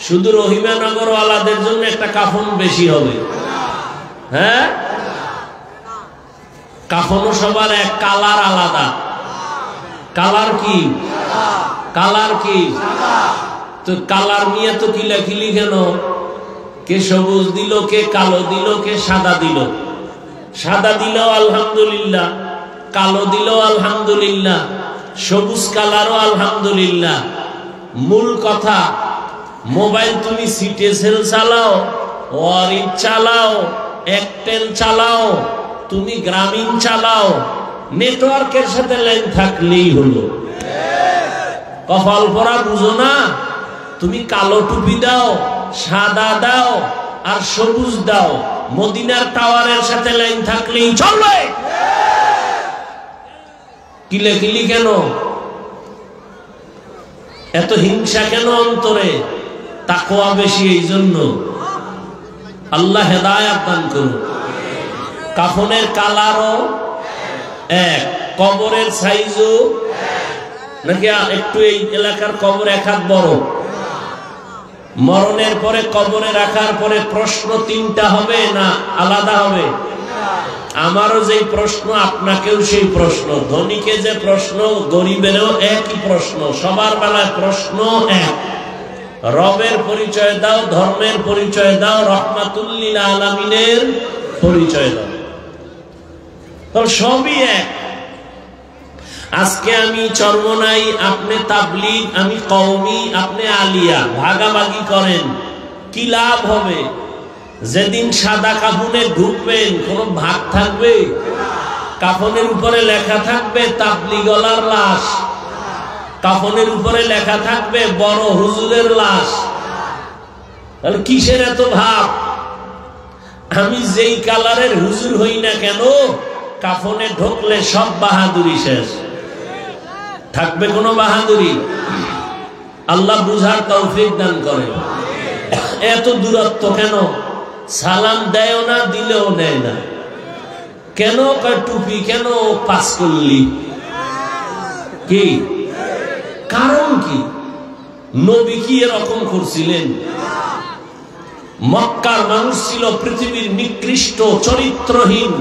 শুধু রহিমানগর ওয়ালাদের জন্য একটা কাফন বেশি হবে। হ্যাঁ, কাফনও সবার এক, কালার আলাদা। কালার কি? কালার কি? তো কালার নিয়ে তো কিলাকিলি কেন? কে সবুজ দিল, কে কালো দিল, কে সাদা দিল। সাদা দিলেও আলহামদুলিল্লাহ, কালো দিলেও আলহামদুলিল্লাহ, সবুজ কালারও আলহামদুলিল্লাহ। মূল কথা, মোবাইল তুমি সিটিসেল চালাও, ওয়ারিড চালাও, একটেল চালাও, তুমি গ্রামীণ চালাও, নেটওয়ার্কের সাথে লাইন থাকলেই হলো। কপাল পরা বুঝো না? তুমি কালো টুপি দাও, সাদা দাও আর সবুজ দাও, মদিনার টাওয়ারের সাথে লাইন থাকলেই চলবে। কিলাকিলি কেন? এত হিংসা কেন অন্তরে? তাকওয়া বেশি, এই জন্য। আল্লাহ হেদায়েত দান করুন। কাফনের কালারও এক, কবরের সাইজও নাকি একটু এই এলাকার কবর এক হাত বড়। মরণের পরে কবরে রাখার পরে প্রশ্ন তিনটা হবে না আলাদা হবে? আমারও যেই প্রশ্ন, আপনাকেও সেই প্রশ্ন। ধনীকে যে প্রশ্ন, গরিবেরও একই প্রশ্ন। সবার বেলায় প্রশ্ন এক। রবের পরিচয় দাও, ধর্মের পরিচয় দাও, রহমাতুল লিল আলামিনের পরিচয় দাও। তো সবই এক। আজকে আমি চরমনাই, আপনি তাবলীগ, আমি কওমি, আপনি আলিয়া, ভাগাভাগি করেন, কি লাভ হবে? যেদিন সাদা কাফনে ঢুকবেন কোনো ভাগ থাকবে? কাফনের উপরে লেখা থাকবে তাবলীগওয়ালার লাশ, কাফনের উপরে লেখা থাকবে বড় হুজুরের লাশ। তাহলে কিসের এত ভাব? আমি যেই কালারের হুজুর হই না কেন, কাফনে ঢুকলে সব বাহাদুরি শেষ। থাকবে কোনো বাহাদুরি? আল্লাহ বুঝার তৌফিক দান করে। এত দূরত্ব কেন? সালাম দেয় না, দিলেও নেয় না কেন? টুপি কেন পাস করলি? কি কারণ? কি নবী কি এরকম করছিলেন? মক্কার মানুষ ছিল পৃথিবীর নিকৃষ্ট, চরিত্রহীন।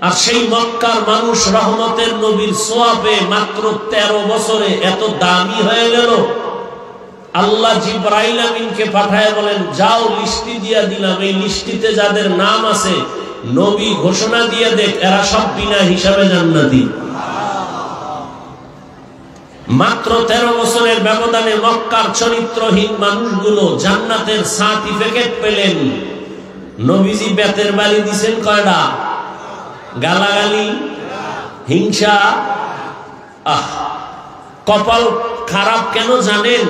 আর সেই মক্কার মানুষ রহমতের নবীর সোয়াবে মাত্র 13 বছরে এত দামি হয়ে গেল। আল্লাহ জিবরাইল আমিনকে পাঠায় বলেন, যাও লিস্টি দিয়া দিলাম, এই লিস্টিতে যাদের নাম আছে নবী ঘোষণা দিয়ে দেখ, এরা সব বিনা হিসাবে জান্নাতি। মাত্র 13 বছরের ব্যবধানে মক্কার চরিত্রহীন মানুষগুলো জান্নাতের সার্টিফিকেট পেলেন। নবীজি বেতের বাড়ি দিছেন কয়টা? গালাগালি, হিংসা। কপাল খারাপ কেন জানেন?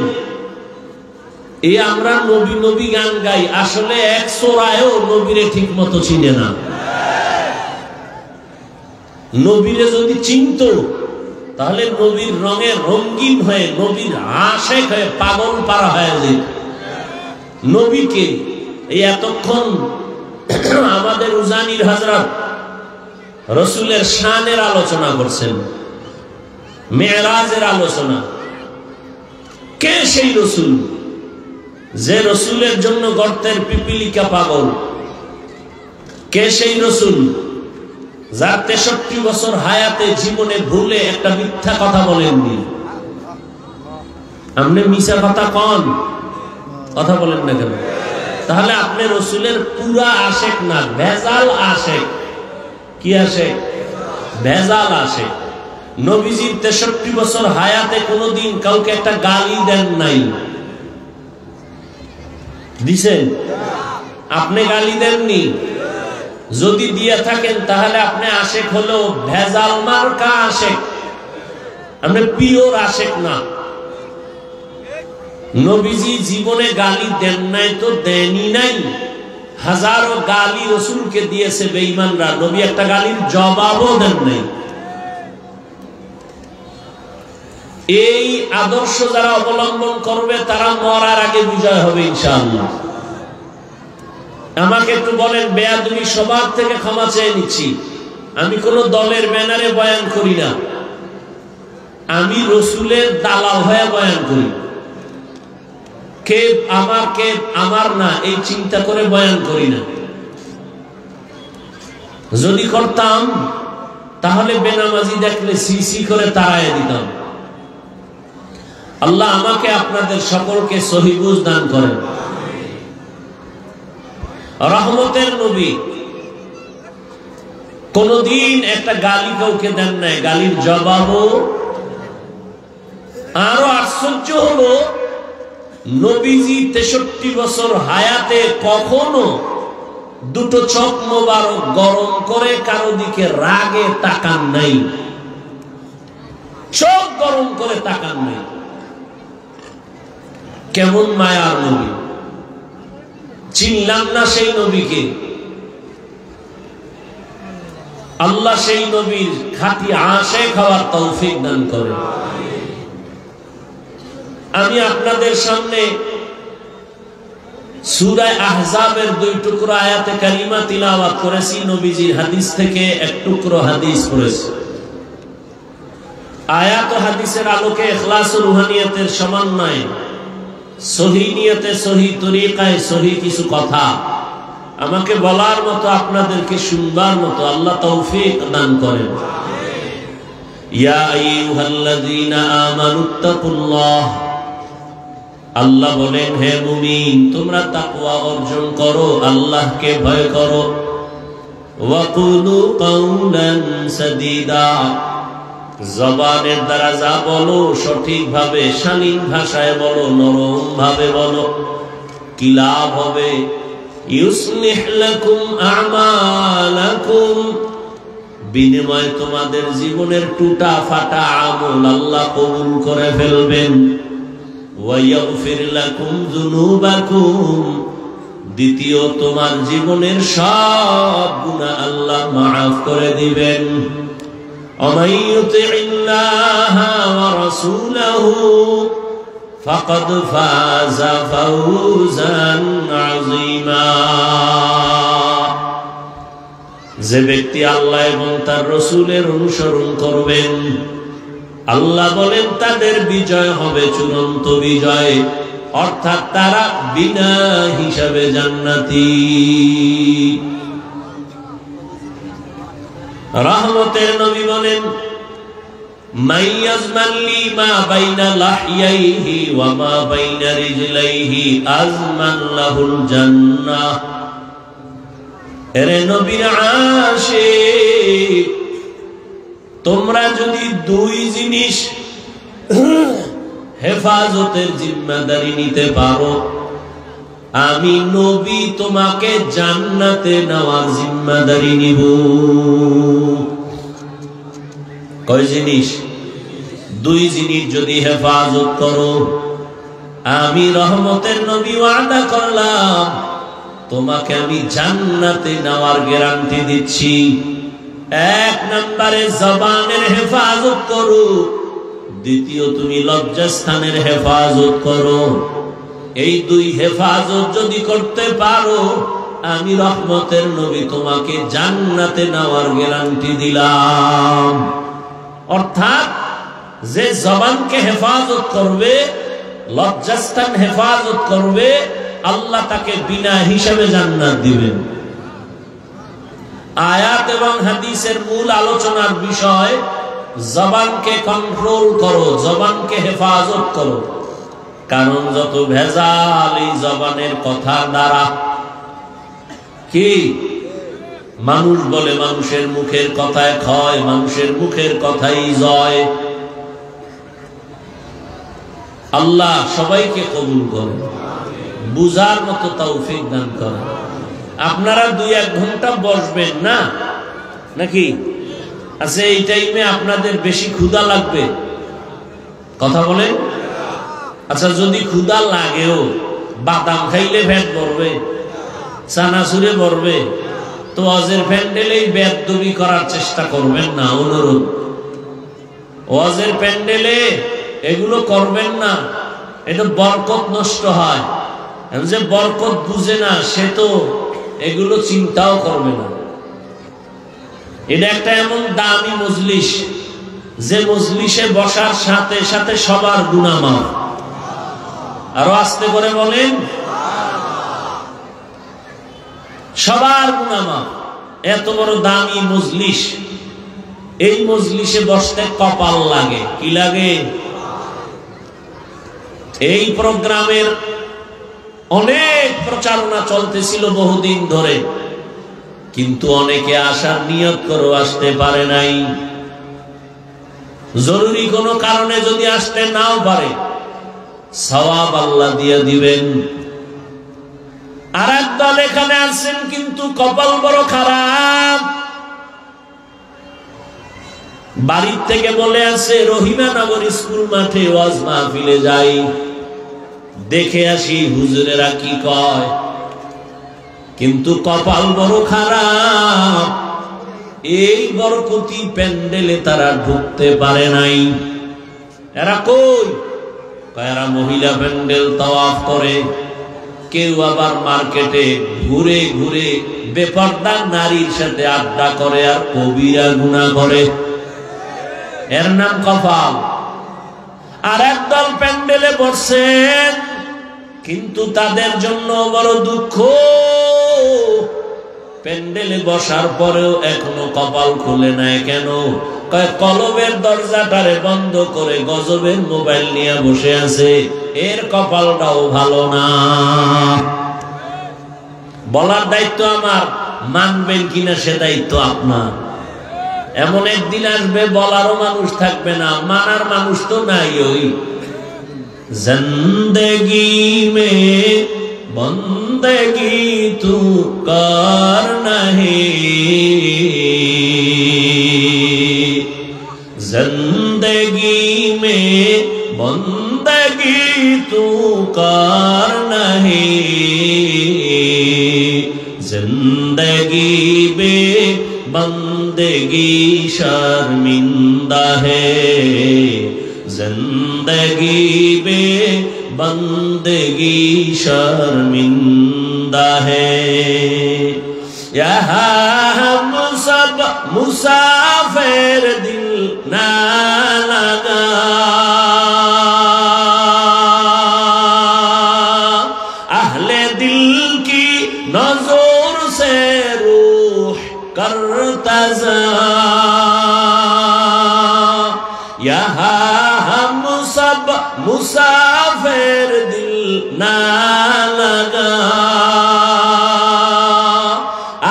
এই আমরা নবী নবী গান গাই, আসলে এক চোরায়ও নবীরে ঠিক মতো চিনে না। নবীরে যদি চিনত তাহলে নবীর রঙে রঙিন হয়ে, নবীর আশেক হয়ে পাগল পারা হয়ে যেত। নবীকে এই এতক্ষণ আমাদের উজানির হযরত রসুলের শানের আলোচনা করছেন, মেরাজের আলোচনা। কে সেই রসুল যে রসুলের জন্য গর্তের পিপিলিকা পাগল? কে সেই রসুল যার 63 বছর হায়াতে জীবনে ভুলে একটা মিথ্যা কথা বলেননি? আপনি মিছা কথা কন, কথা বলেন না কেন? তাহলে আপনি রসুলের পুরা আশেক না, ভেজাল আশেক। কি আশেক? ভেজাল আশেক। নবীজির 63 বছর হায়াতে কোনোদিন কাউকে একটা গালি দেন নাই? দিছেন? আপনি গালি দেননি? যদি দিয়ে থাকেন তাহলে আপনি আশেক হলো ভেজাল মার্কা আশেক, আপনি পিওর আশেক না। নবীজি জীবনে গালি দেন নাই তো দেনই নাই। হাজারো গালি রসুলকে দিয়েছে বেঈমানরা, নবী একটা গালির জবাবও দেন নাই। এই আদর্শ যারা অবলম্বন করবে তারা মরার আগে বিজয় হবে ইনশাআল্লাহ। আমাকে একটু বলেন, বেয়াদবি সবার থেকে ক্ষমা চেয়ে নিচ্ছি। আমি কোন দলের ব্যানারে বয়ান করি না, আমি রসুলের দালাল হয়ে বয়ান করি। কে আমার না, এই চিন্তা করে বয়ান করি না। যদি করতাম তাহলে বেনামাজি দেখলে সিসি করে তাড়ায় দিতাম। আল্লাহ আমাকে আপনাদের সকলকে সহি বুঝ দান করেন। রহমতের নবী কোনদিন একটা গালি কাউকে দেন নাই, গালির জবাবও। আরো আশ্চর্য হলো, নবীজি 63 বছর হায়াতে কখনো দুটো চোখ মোবারক গরম করে কারো দিকে রাগে তাকান নাই, চোখ গরম করে তাকান নাই। কেমন মায়ার নবী! চিনলাম না সেই নবীকে। আল্লাহ সেই নবীর খাঁটি আশে খাওয়ার তৌফিক দান করেন। আমি আপনাদের সামনে সূরা আহজাবের 2 টুকরো আয়াতে কারিমা তিলাওয়াত করেছি। নবীজির হাদিস থেকে এক টুকরো হাদিস পড়েছি। আয়াত ও হাদিসের আলোকে ইখলাস ও রুহানিয়তের সমন্বয়ে সহি নিয়তে, সহি তরিকায়, সহি কিছু কথা আমাকে বলার মতো, আপনাদেরকে শুনবার মতো আল্লাহ তৌফিক দান করেন। ইয়া আইয়ুহাল্লাযীনা আমানুত্তাকুল্লাহ, আল্লাহ বলেন, হে মুমিন তোমরা তাকওয়া অর্জন করো, আল্লাহকে ভয় করো। ওয়াকুলু কাওলান সাদীদা, জবানের দ্বারা যা বলো সঠিকভাবে, শালীন ভাষায় বলো, নরম ভাবে বলো। কি লাভ হবে? ইউসলিহ লাকুম আমালাকুম, বিনিময়ে তোমাদের জীবনের টুটা ফাটা আমল আল্লাহ কবুল করে ফেলবেন। ওয়ায়াগফির লাকুম যুনুবাকুম, দ্বিতীয় তোমার জীবনের সব গুনাহ আল্লাহ মাফ করে দিবেন। ومن يطع الله ورسوله فقد فاز فوزا عظيما, যে ব্যক্তি আল্লাহ এবং তার রাসূলের অনুসরণ করবেন, আল্লাহ বলেন তাদের বিজয় হবে চূড়ান্ত বিজয়, অর্থাৎ তারা বিনা হিসাবে জান্নাতি। রহমতের নবী বলেন, মাইয়াজমাল্লি মা বাইনা লাহইয়াইহি ওয়া মা বাইনা রিজলাইহি আজমান লাহুল জান্নাহ। এরে নবীর আশিক, তোমরা যদি দুই জিনিস হেফাজতের জিম্মাদারি নিতে পারো, আমি নবী তোমাকে জান্নাতে নেওয়ার জিম্মাদারি নিব। কয় জিনিস? দুই জিনিস যদি হেফাজত করো, আমি রহমতের নবী ওয়াদা করলাম তোমাকে আমি জান্নাতে নেওয়ার গ্যারান্টি দিচ্ছি। এক নম্বরে জবানের হেফাজত করো, দ্বিতীয় তুমি লজ্জাস্থানের হেফাজত করো। এই দুই হেফাজত যদি করতে পারো, আমি রহমতের নবী তোমাকে জান্নাতে নেওয়ার গ্যারান্টি দিলাম। অর্থাৎ যে জবানকে হেফাজত করবে, লজ্জাস্থান হেফাজত করবে, আল্লাহ তাকে বিনা হিসাবে জান্নাত দিবেন। আয়াত এবং হাদিসের মূল আলোচনার বিষয়, জবানকে কন্ট্রোল করো, জবানকে হেফাজত করো। কারণ যত ভেজাল এই জবানের কথার দ্বারা। কি মানুষ বলে মানুষের মুখের কথায় ক্ষয়, মানুষের মুখের কথাই জয়। আল্লাহ সবাইকে কবুল করে, বুঝার মতো তৌফিক দান করে। আপনারা 2-1 ঘন্টা বসবেন না নাকি? আচ্ছা, এই টাইমে আপনাদের বেশি ক্ষুধা লাগবে? কথা বলেন। আচ্ছা, যদি ক্ষুধা লাগেও, বাদাম খাইলে পেট ভরবে, চানাচুরে ভরবে, তো ওয়াজের প্যান্ডেলেই বেদবি করার চেষ্টা করবেন না, অনুরোধ। ওয়াজের প্যান্ডেলে এগুলো করবেন না, এটা বরকত নষ্ট হয়। যে বরকত বুঝে না, সে তো এগুলো চিন্তাও করবে না। এটা একটা এমন দামি মজলিস, যে মজলিসে বসার সাথে সাথে সবার গুনাহ মাফ। আরো আস্তে করে বলেন। সবার গুনাহ মাফ। এত বড় দামি মজলিস, এই মজলিসে বসতে কপাল লাগে। কি লাগে? এই প্রোগ্রামের অনেক প্রচারণা চলতেছিল বহুদিন ধরে, কিন্তু অনেকে আসার নিয়ত করে আসতে পারে নাই। জরুরি কোনো কারণে যদি আসতে নাও পারে, সওয়াব আল্লাহ দিয়ে দিবেন। আর একদল এখানে আসছেন কিন্তু কপাল বড় খারাপ। বাড়ির থেকে বলে আছে রহিমানগর স্কুল মাঠে ওয়াজ মাহফিলে যাই, দেখে আসি হুজুরেরা কি কয়, কিন্তু কপাল বড় খারাপ। এই বরকতি প্যান্ডেলে তারা ঢুকতে পারে নাই। এরা কই? এরা মহিলা প্যান্ডেল তাওয়াফ করে, কেউ আবার মার্কেটে ঘুরে ঘুরে বেপরদা নারীর সাথে আড্ডা করে আর কবিরা গুনাহ করে। এর নাম কপাল। আর একদল প্যান্ডেলে বসছেন, কিন্তু তাদের জন্য বড় দুঃখ। প্যান্ডেলে বসার পরেও এখনো কপাল খুলে নাই। কেন? কলবের দরজাটারে বন্ধ করে গজবের মোবাইল নিয়ে বসে আছে। এর কপালটাও ভালো না। বলার দায়িত্ব আমার, মানবেন কিনা সে দায়িত্ব আপনার। এমন একদিন আসবে বলারও মানুষ থাকবে না, মানার মানুষ তো নাই। ওই জিন্দেগি মে বন্দেগি তু কর নাহি, जिंदगी में बंदगी तू कर नहीं, जिंदगी में बंदगी शर्मिंदा है, जिंदगी में बंदगी शर्मिंदा है। यहाँ हम सब मुसाफिर दिल ना लगा, अहले दिल की नजर से रूह करता जा, यहाँ हम सब मुसाफिर दिल ना लगा,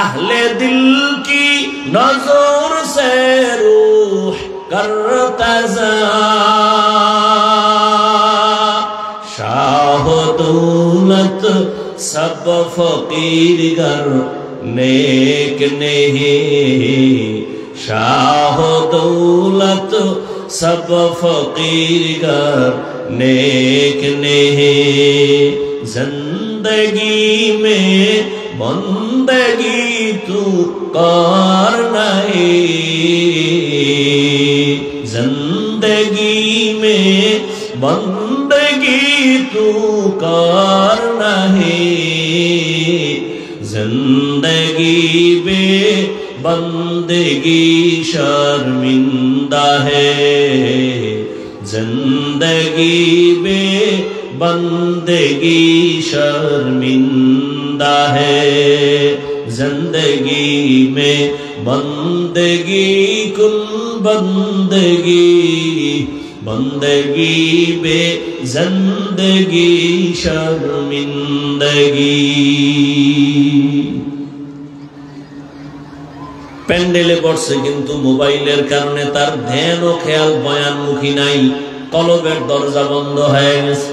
अहले दिल की नजर से रूह करता जा, शाह दौलत सब फकीर गर नेक नहीं, शाह दौलत सब फकीर गर नेक नहीं, जिंदगी में बंदगी तू कर नहीं, जिंदगी में बंदगी तू कर नहीं, जिंदगी में बंदगी शर्मिंदा है, जिंदगी में बंदगी शर्मिंदा है, जिंदगी में बंदगी कुल बंदगी, बंदगी बे जिंदगी शर्मिंदगी। প্যান্ডেলে বসছে কিন্তু মোবাইলের কারণে তার ধ্যান ও খেয়াল বয়ানমুখী নাই, কলবের দরজা বন্ধ হয়ে গেছে।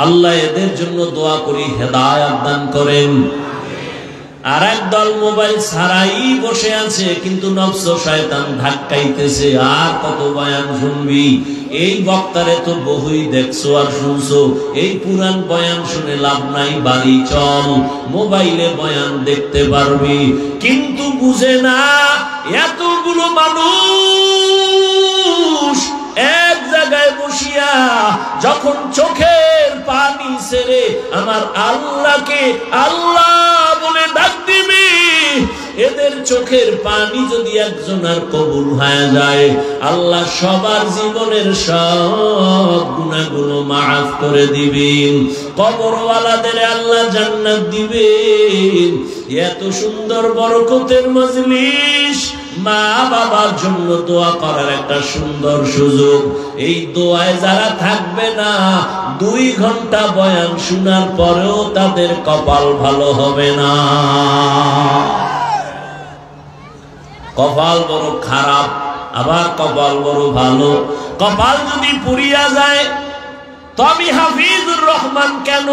আল্লাহ এদের জন্য দোয়া করি হেদায়েত দান করেন। আর একদল মোবাইল ছাড়াই বসে আছে, কিন্তু নফস ও শয়তান ধাক্কাইতেছে। আর কত বয়ান শুনবি? এই বক্তারে তো বহুই দেখছো আর শুনছো, এই পুরান বয়ান শুনে লাভ নাই, বাড়ি চল, মোবাইলে বয়ান দেখতে পারবি। কিন্তু বুঝে না এতগুলো মানুষ এক জায়গায় বসিয়া যখন চোখের পানি ছেড়ে আমার আল্লাহকে আল্লাহ বলে ডাক দিবি, এদের চোখের পানি যদি একজনের কবুল হয়ে যায়, আল্লাহ সবার জীবনের সব গুনাহগুলো মাফ করে দিবেন। কবরওয়ালাদের আল্লাহ জান্নাত দিবেন। এত সুন্দর বরকতের মজলিস, মা বাবার জন্য দোয়া করার একটা সুন্দর সুযোগ। এই দোয়ায় যারা থাকবে না, 2 ঘন্টা বয়ান শোনার পরেও তাদের কপাল ভালো হবে না। কপাল বড় খারাপ, আবার কপাল বড় ভালো। কপাল যদি পুড়িয়া যায়, তবে হাফিজুর রহমান কেন,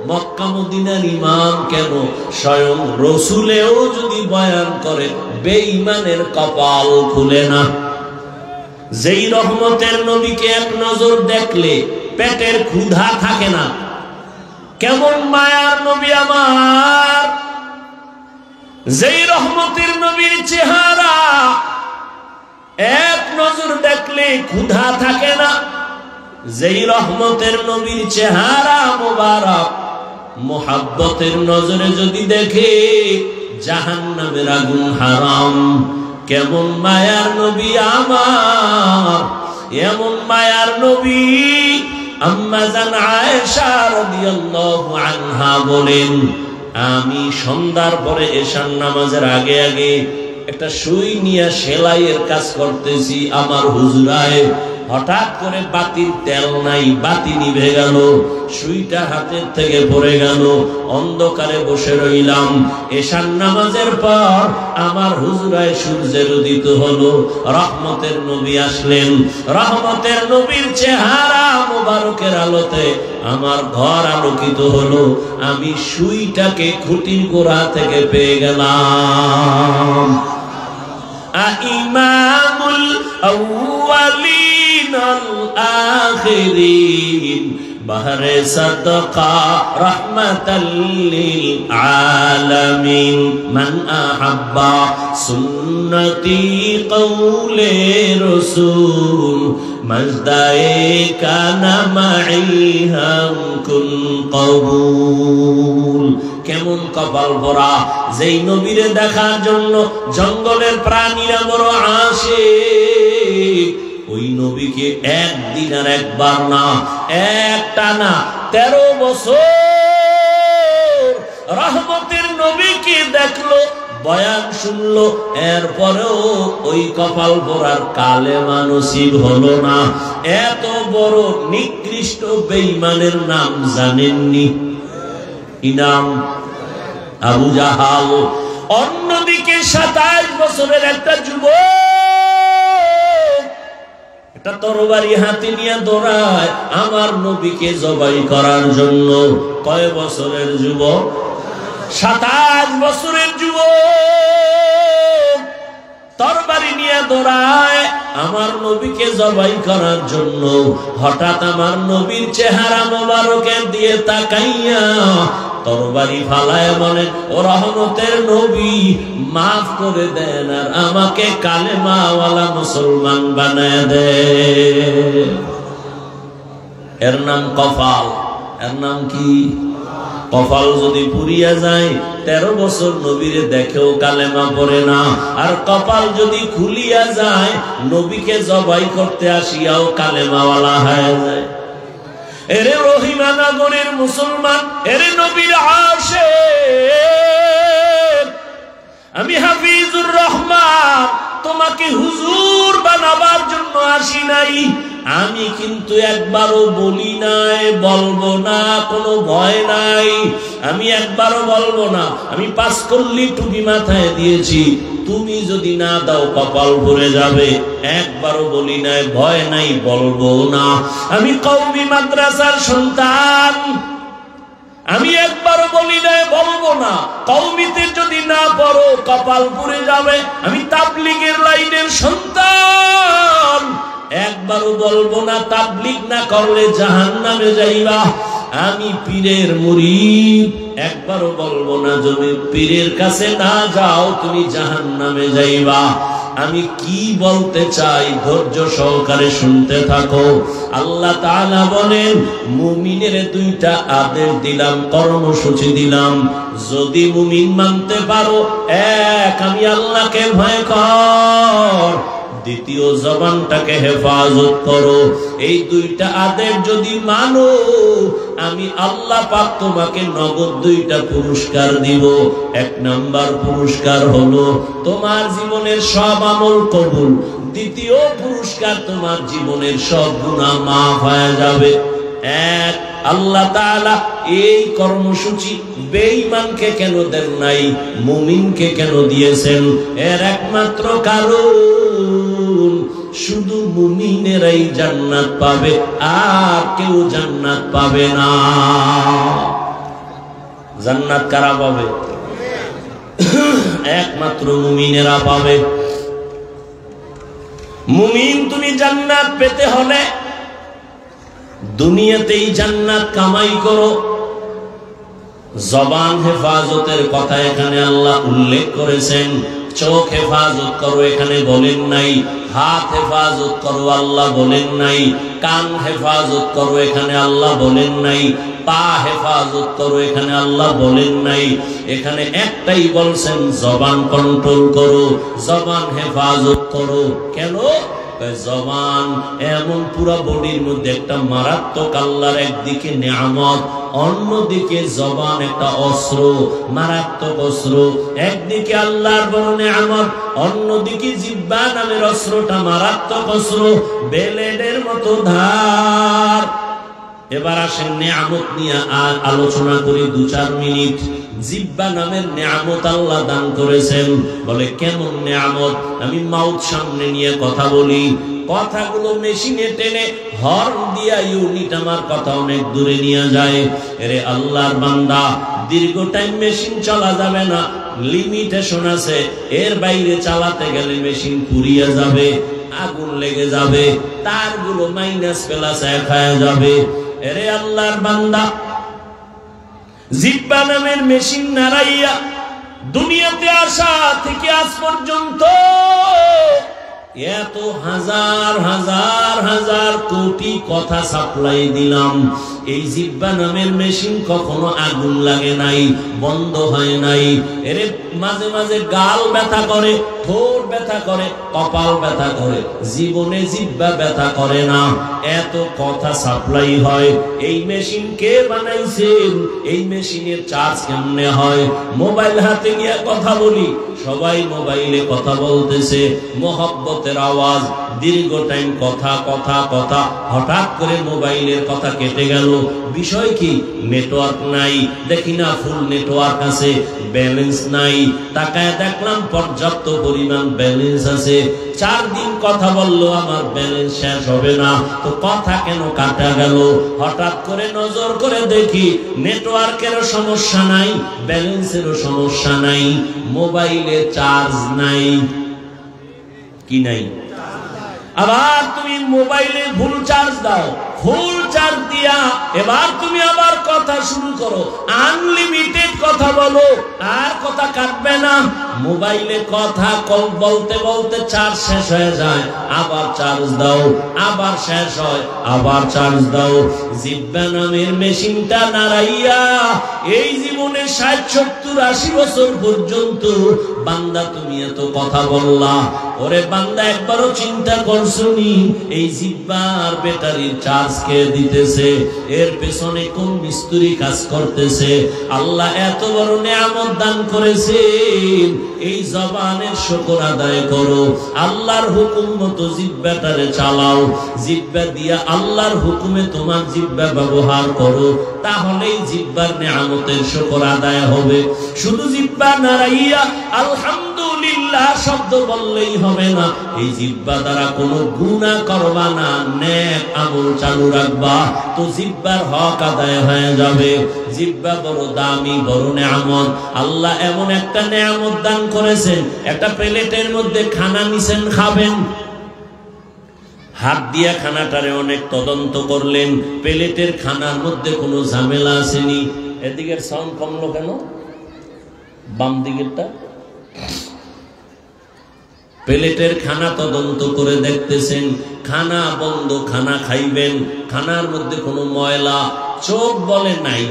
মক্কা মদিনার ইমাম কেন, স্বয়ং রসুলেও যদি বয়ান করে, বেঈমানের কপাল খুলে না। যেই রহমতের নবীকে এক নজর দেখলে পেটের ক্ষুধা থাকে না, কেমন মায়ার নবী আমার। যেই রহমতের নবীর চেহারা এক নজর দেখলে ক্ষুধা থাকে না, যেই রহমতের নবীর চেহারা মোবারক মোহাব্বতের নজরে যদি দেখে, জাহান্নামের আগুন হারাম। কেমন মায়ার নবী আমার, এমন মায়ার নবী। আম্মা জান আয়েশা রাদিয়াল্লাহু আনহা বলেন, আমি সন্ধ্যার পরে এশার নামাজের আগে আগে একটা সুই নিয়ে সেলাইয়ের কাজ করতেছি আমার হুজরায়। হঠাৎ করে বাতির তেল নাই, বাতি নিভে গেল, সুইটা হাতের থেকে পড়ে গেল। অন্ধকারে বসে রইলাম। এশার নামাজের পর আমার হুজরায় সূর্যের উদিত হলো। রহমতের নবী আসলেন। রহমতের নবীর চেহারা মোবারকের আলোতে আমার ঘর আলোকিত হলো। আমি সুইটাকে খুঁটির গোড়া থেকে পেয়ে গেলাম। ইমামুল আউয়ালিন আল আখিরিন, বাহরে সাদকা রাহমাতাল লিল আলামিন, মান আহাব্বা সুন্নতি কওলে রাসূল, মাজদায়ে কানা মাইহা কুন কবুল। কেমন কপাল ভরা, যেই নবীরে দেখার জন্য জঙ্গলের প্রাণীরা বড় আসে। ওই নবীকে একদিন আর একবার না, একটানা 13 বছর রহমতের নবীকে দেখলো, বয়ান শুনলো, এরপরেও ওই কপাল ভরার কালেমা নসিব হলো না। এত বড় নিকৃষ্ট বেঈমানের নাম জানেননি? ইনাম আবু জাহাল। অন্যদিকে 27 বছরের একটা যুবক একটা তরবারি হাতে নিয়ে দৌড়ায় আমার নবীকে জবাই করার জন্য। কয় বছরের যুবক? 27 বছরের যুবক তরবারি নিয়ে দৌড়ায় আমার নবীকে জবাই করার জন্য। হঠাৎ আমার নবীর চেহারা মোবারকের দিয়ে তাকাইয়া তরবারি ফালায় বলেন, ও রহমতের নবী, মাফ করে দেন আর আমাকে কালেমাওয়ালা মুসলমান বানায় দেন। এর নাম কপাল। এর নাম কি? কপাল যদি পুড়িয়া যায়, 13 বছর নবীরে দেখেও কালেমা পড়ে না। আর কপাল যদি খুলিয়া যায়, নবীকে জবাই করতে আসিয়াও কালেমাওয়ালা হয়ে যায়। এরে রহিমানগরের মুসলমান, এরে নবীর আশিক, আমি হাফিজুর রহমান তোমাকে হুজুর বানাবার জন্য আসি নাই। আমি কিন্তু একবারও বলি নাই, বলবো না, কোনো ভয় নাই। আমি একবারও বলবো না। আমি 5 কল্লি টুপি মাথায় দিয়েছি, তুমি যদি না দাও কপাল ভরে যাবে। একবারও বলি নাই, ভয় নাই, বলবো না। আমি কওমি মাদ্রাসার সন্তান, আমি একবারও বলি নাই, বলবো না। কওমিতে যদি না পড়ো কপাল পুড়ে যাবে। আমি তাবলীগের লাইনের সন্তান, একবারও বলবো না তাবলীগ না করলে জাহান্নামে যাইবা। আমি পীরের মুরিদ, একবারও বলবো না যদি পীরের কাছে না যাও তুমি জাহান্নামে যাইবা। আমি কি বলতে চাই ধৈর্য সহকারে শুনতে থাকো। আল্লাহ তাআলা বলেন, মুমিনের দুইটা আদেশ দিলাম, কর্মসূচি দিলাম। যদি মুমিন মানতে পারো, এক, আমি আল্লাহকে ভয় কর, দ্বিতীয়, জবানটাকে হেফাজত করো। এই দুইটা আদেশ যদি মানো, আমি আল্লাহ পাক তোমাকে নগদ দুইটা পুরস্কার দিব। এক নাম্বার পুরস্কার হলো তোমার জীবনের সব আমল কবুল। দ্বিতীয় পুরস্কার, তোমার জীবনের সব গুনাহ মাফ হয়ে যাবে। এক, আল্লাহ তাআলা এই কর্মসূচি বেঈমানকে কেন দেন নাই, মুমিনকে কেন দিয়েছেন? এর একমাত্র কারণ, শুধু মুমিনেরাই জান্নাত পাবে, আর কেউ জান্নাত পাবে না। জান্নাত কারা পাবে? একমাত্র মুমিনেরা পাবে। মুমিন তুমি জান্নাত পেতে হলে দুনিয়াতেই জান্নাত কামাই করো। জবান হেফাজতের কথা এখানে আল্লাহ উল্লেখ করেছেন। চোখ হেফাজত করো এখানে বলেন নাই, হাত হেফাজত করো আল্লাহ বলেন নাই, কান হেফাজত করো এখানে আল্লাহ বলেন নাই, পা হেফাজত করো এখানে আল্লাহ বলেন নাই। এখানে একটাই বলছেন, জবান কন্ট্রোল করো, জবান হেফাজত করো। কেন? জবান এমন পুরা বডির মধ্যে একটা মারাত্মক আল্লাহর একদিকে নিয়ামত, অন্যদিকে জবান একটা অস্ত্র, মারাত্মক অস্ত্র। একদিকে আল্লাহর বড় নিয়ামত, অন্যদিকে জিহ্বা নামের অস্ত্রটা মারাত্মক অস্ত্র, ব্লেডের মতো ধার। এবার আসেন নিয়ামত নিয়ে আলোচনা করি 2-4 মিনিট। জিহ্বা নামের নিয়ামত আল্লাহ দান করেছেন। বলে কেমন নিয়ামত? আমি মাউথ সামনে নিয়ে কথা বলি, কথাগুলো মেশিনে টেনে হর্ন দিয়া ইউনিট আমার কথা অনেক দূরে নিয়ে যায়। এরে আল্লাহর বান্দা, দীর্ঘ টাইম মেশিন চলা যাবে না, লিমিটেশন আছে। এর বাইরে চালাতে গেলে মেশিন পুড়িয়ে যাবে, আগুন লেগে যাবে, তারগুলো মাইনাস প্লাস এক হয়ে যাবে। এরে আল্লাহর বান্দা, জিহ্বা নামের মেশিন নাড়াইয়া দুনিয়াতে আসা থেকে আজ পর্যন্ত এত হাজার হাজার হাজার কোটি কথা সাপ্লাই দিলাম। এই জিহ্বা নামের মেশিন কখনো আগুন লাগে নাই, বন্ধ হয় নাই। এরে মাঝে মাঝে গাল ব্যথা করে, ঠোঁট ব্যথা করে, কপাল ব্যথা করে, জীবনে জিহ্বা ব্যথা করে না। এত কথা সাপ্লাই হয়। এই মেশিন কে বানাইছেন? এই মেশিনের চার্জ কেমনে হয়? মোবাইল হাতে নিয়ে কথা বলি, সবাই মোবাইলে কথা বলতেছে, মোহব্বতের আওয়াজ, দীর্ঘ টাইম কথা কথা কথা, হঠাৎ করে মোবাইলের কথা কেটে গেল। বিষয় কি? নেটওয়ার্ক নাই। দেখি না ফুল নেটওয়ার্ক আছে, ব্যালেন্স নাই। তাকায় দেখলাম পর্যাপ্ত পরিমাণ ব্যালেন্স আছে। 4 দিন কথা বললো, আমার ব্যালেন্স শেষ হবে না, তো কথা কেন কাটা গেল? হঠাৎ করে নজর করে দেখি নেটওয়ার্কেরও সমস্যা নাই, ব্যালেন্সেরও সমস্যা নাই, মোবাইলে চার্জ নাই। কি নাই? আবার তুমি মোবাইলে ফুল চার্জ দাও, ফুল চার্জ দিয়া এবার তুমি আবার কথা শুরু করো, আনলিমিটেড কথা বলো, আর কথা কাটবে না। মোবাইলে কথা বলতে বলতে চার্জ শেষ হয়ে যায়, আবার চার্জ দাও, আবার শেষ হয়, আবার চার্জ দাও। জিহ্বা নামের মেশিনটা নাড়াইয়া এই জীবনে 60, 70, 80 বছর পর্যন্ত বান্দা তুমি এত কথা বললা। ওরে বান্দা, একবারও চিন্তা করছনি এই জিহ্বার ব্যাটারির চার্জ কে দিতেছে? এর পেছনে কোন মিস্ত্রি কাজ করতেছে? আল্লাহ এত বড় নিয়ামত দান করেছেন, এই জবানের শুকর আদায় করো। আল্লাহর হুকুম মতো জিহ্বাটারে চালাও, জিহ্বা দিয়া আল্লাহর হুকুমে তোমার জিহ্বা ব্যবহার করো, তাহলেই জিহ্বার নিয়ামতের শুকর আদায় হবে। শুধু জিহ্বা নাড়াইয়া আলহামদুলিল্লাহ শব্দ বললেই হবে না। এই জিহ্বা দ্বারা কোনো গুনাহ করবা না, নেক আমল চালু রাখবা, তো জিহ্বার হক আদায় হয়ে যাবে। জিহ্বা বড় দামি, বড় নিয়ামত। আল্লাহ এমন একটা নিয়ামত দান করেছেন, একটা প্লেটের মধ্যে খানা নিছেন, খাবেন, হাত দিয়া খানাটারে অনেক তদন্ত করলেন, প্লেটের খানার মধ্যে কোনো ঝামেলা আসেনি। এদিকের সাউন্ড কমলো কেন? বাম দিকেরটা প্লেটের খানা তদন্ত করে দেখতেছেন, খানা বন্ধ, খানা খাইবেন, খানার মধ্যে কোনো ময়লা, চোখ বলে নাই,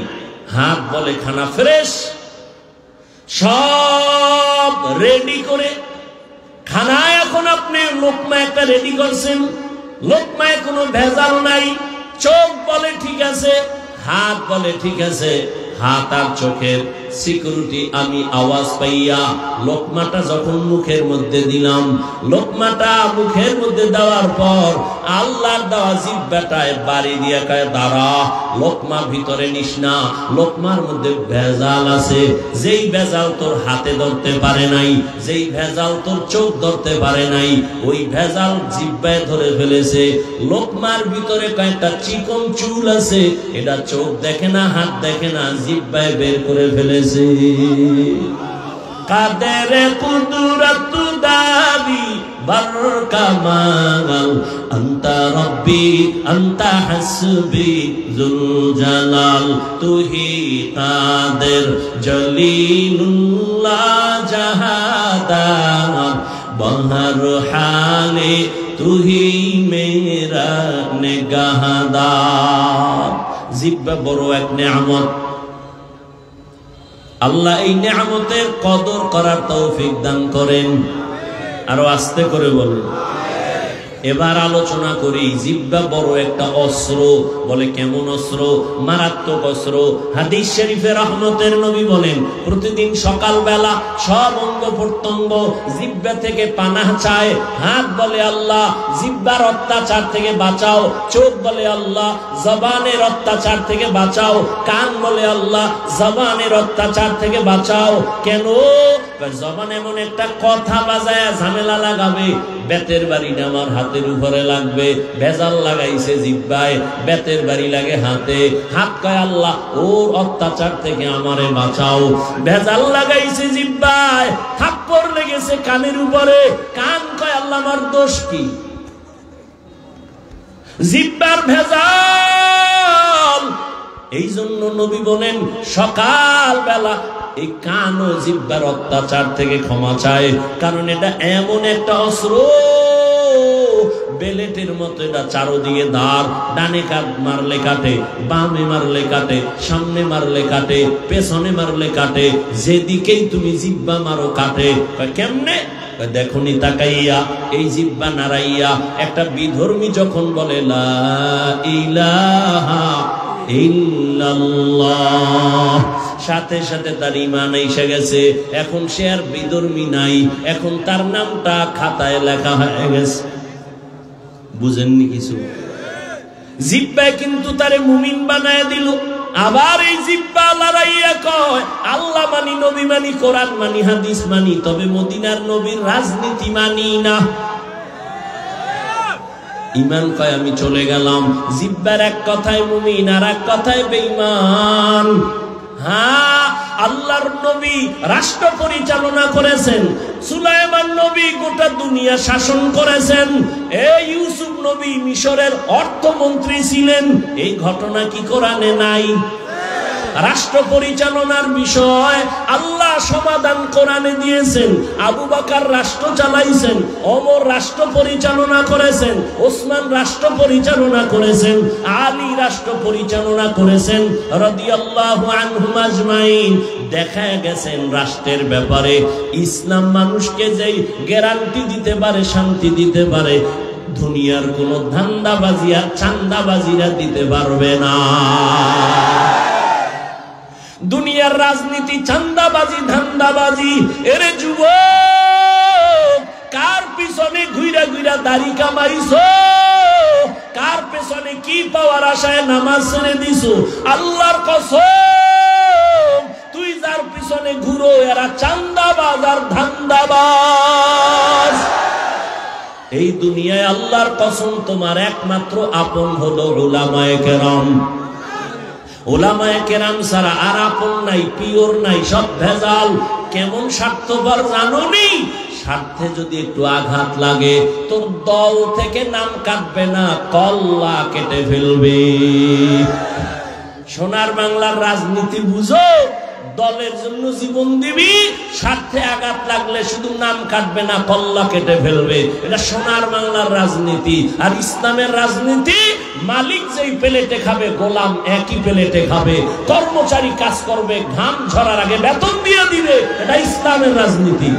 হাত বলে খানা ফ্রেশ, সব রেডি করে খানা। এখন আপনি লোকমা একটা রেডি করছেন, লোকমায় কোনো ভেজাল নাই, চোখ বলে ঠিক আছে, হাত বলে ঠিক আছে, হাত আর চোখের সিকিউরিটি আমি আওয়াজ পাইয়া লোকমাটা যখন মুখের মধ্যে দিলাম, লোকমাটা মুখের মধ্যে দেওয়ার পর আল্লাহর দেওয়া জিহ্বাটায় বাড়ি দিয়ে কয় দাঁড়া, লোকমা ভিতরে নিস না, লোকমার মধ্যে ভেজাল আছে, যেই ভেজাল তোর হাতে ধরতে পারে নাই, যেই ভেজাল তোর চোখ ধরতে পারে নাই, ওই ভেজাল জিহ্বায় ধরে ফেলেছে। লোকমার ভিতরে কয়েকটা চিকন চুল আছে, এটা চোখ দেখে না, হাত দেখে না, জিহ্বায় বের করে ফেলেছে। কাদের কুদরত দাবি বরকামাল, আনতা রব্বি আনতা হাসবি যুল জালাল, তুহি কাদের জলিলুল্লাহ জাহাদার, বহর হালে তুহি মেরা নিগাহদার। জিহ্বা বড় এক নেয়ামত, আল্লাহ এই নেয়ামতের কদর করার তৌফিক দান করেন। আরো আস্তে করে বলুন। এবার আলোচনা করি, জিহ্বা বড় একটা অস্ত্র। বলে কেমন অস্ত্র? মারাত্মক অস্ত্র। হাদিস শরীফে রহমতের নবী বলেন, প্রতিদিন সকালবেলা সব অঙ্গ প্রত্যঙ্গ জিহ্বা থেকে পানাহ চায়। হাত বলে আল্লাহ জিহ্বার অত্যাচার থেকে বাঁচাও, চোখ বলে আল্লাহ জবানের অত্যাচার থেকে বাঁচাও, কান বলে আল্লাহ জবানের অত্যাচার থেকে বাঁচাও। কেন? জবান এমন একটা কথা বাজায় ঝামেলা লাগাবে, বেতের বাড়িটা আমার হাতের উপরে লাগবে, ভেজাল লাগাইছে জিহ্বায়, বেতের বাড়ি লাগে হাতে। হাত কয় আল্লাহ ওর অত্যাচার থেকে আমারে বাঁচাও। ভেজাল লাগাইছে জিহ্বায়, থাপ্পড় লেগেছে কানের উপরে, কান কয় আল্লাহ আমার দোষ কি? জিহ্বার ভেজাল। এই জন্য নবী বলেন সকাল বেলা এই কান ও জিহ্বার অত্যাচার থেকে ক্ষমা চায়, কারণ এটা এমন একটা অস্ত্র, বেলেটের মতো এটা চারদিকে ধার, ডানে কাট মারলে কাটে, বামে মারলে কাটে, সামনে মারলে কাটে, পেছনে মারলে কাটে, যেদিকেই তুমি জিহ্বা মারো কাটে। কেমনে? দেখুনি তাকাইয়া, এই জিহ্বা নাড়াইয়া একটা বিধর্মী যখন বলে লা ইলাহা ইল্লাল্লাহ, সাথে সাথে তার ঈমান এসে গেছে। এখন সে আর বিধর্মী নাই, এখন তার নামটা খাতায় লেখা হয়ে গেছে। বুঝেননি কিছু? জিহ্বায় কিন্তু তারে মুমিন বানায় দিল। আবার এই জিহ্বা লড়াইয়া কয় আল্লাহ মানি, নবী মানি, কোরআন মানি, হাদিস মানি, তবে মদিনার নবীর রাজনীতি মানি না। ঈমান কয় আমি চলে গেলাম। জিহ্বার এক কথায় মুমিন আর এক কথায় বেঈমান। হ্যাঁ, আল্লাহর নবী রাষ্ট্র পরিচালনা করেছেন, সুলাইমান নবী গোটা দুনিয়া শাসন করেছেন, এই ইউসুফ নবী মিশরের অর্থমন্ত্রী ছিলেন। এই ঘটনা কি কোরআনে নাই? রাষ্ট্র পরিচালনার বিষয় আল্লাহ সমাধান কোরআনে দিয়েছেন। আবু বকর রাষ্ট্র চালাইছেন, ওমর রাষ্ট্র পরিচালনা করেছেন, ওসমান রাষ্ট্র পরিচালনা করেছেন, আলী রাষ্ট্র পরিচালনা করেছেন রাদিয়াল্লাহু আনহুম আজমাইন। দেখা গেছেন রাষ্ট্রের ব্যাপারে ইসলাম মানুষকে যেই গ্যারান্টি দিতে পারে, শান্তি দিতে পারে, দুনিয়ার কোন ধান্দাবাজি আর চান্দাবাজিরা দিতে পারবে না। দুনিয়ার রাজনীতি চান্দাবাজি, ধান্দাবাজি। এরে যুবক, কার পিছনে ঘুইরা ঘুইরা দাড়ি কামাইছো? কার পেছনে কি পাওয়ার আশায় নামাজ ছেড়ে দিছো? আল্লাহর কসম, তুই যার পিছনে ঘুরো এরা চান্দাবাজ আর ধান্দাবাজ। এই দুনিয়ায় আল্লাহর কসম তোমার একমাত্র আপন হলো উলামায়ে কেরাম। উলামায়ে কেরাম ছাড়া আর আপন নাই, পিওর নাই, সব ভেজাল। কেমন স্বার্থপর জানোনি? স্বার্থে যদি একটু আঘাত লাগে তোর দল থেকে নাম কাটবে না, কল্লা কেটে ফেলবে। সোনার বাংলার রাজনীতি বুঝো? দলের জন্য জীবন দিবি, স্বার্থে আঘাত লাগলে শুধু নাম কাটবে না, কল্লা কেটে ফেলবে। এটা সোনার বাংলার রাজনীতি। আর ইসলামের রাজনীতি, মালিক যেই প্লেটে খাবে গোলাম একই প্লেটে খাবে। কর্মচারী কাজ করবে, ঘাম ঝরার আগে বেতন দিয়ে দিবে। এটা ইসলামের রাজনীতি।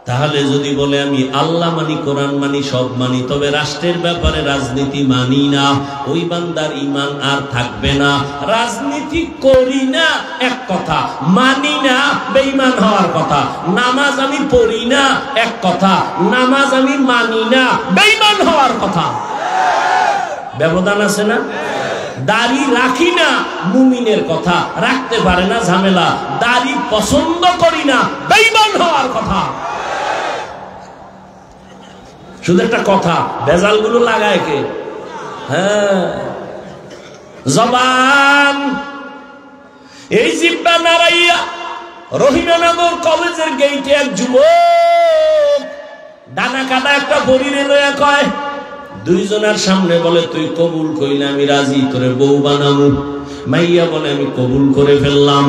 তাহলে যদি বলে আমি আল্লাহ মানি, কোরআন মানি, সব মানি, তবে রাষ্ট্রের ব্যাপারে রাজনীতি মানি না, ওই বান্দার ঈমান আর থাকবে না। রাজনীতি করি না এক কথা, মানি না বেঈমান হওয়ার কথা। নামাজ আমি পড়ি না এক কথা, নামাজ আমি মানি না বেঈমান হওয়ার কথা। ব্যবধান আছে না? দাড়ি রাখি না মুমিনের কথা, রাখতে পারে না ঝামেলা। দাড়ি পছন্দ করি না বেঈমান হওয়ার কথা। শুধু একটা কথা, ভেজাল গুলো লাগায় কে? হ্যাঁ, জবান। এই জিব্বা নাড়াইয়া রহিমানগর কলেজের গেইটে এক যুবক ডানা কাটা একটা বড়িরে লইয়া কয়, দুইজনের সামনে বলে তুই কবুল কইলে আমি রাজি, তোরে বউ বানাবো। মাইয়া বলে আমি কবুল করে ফেললাম।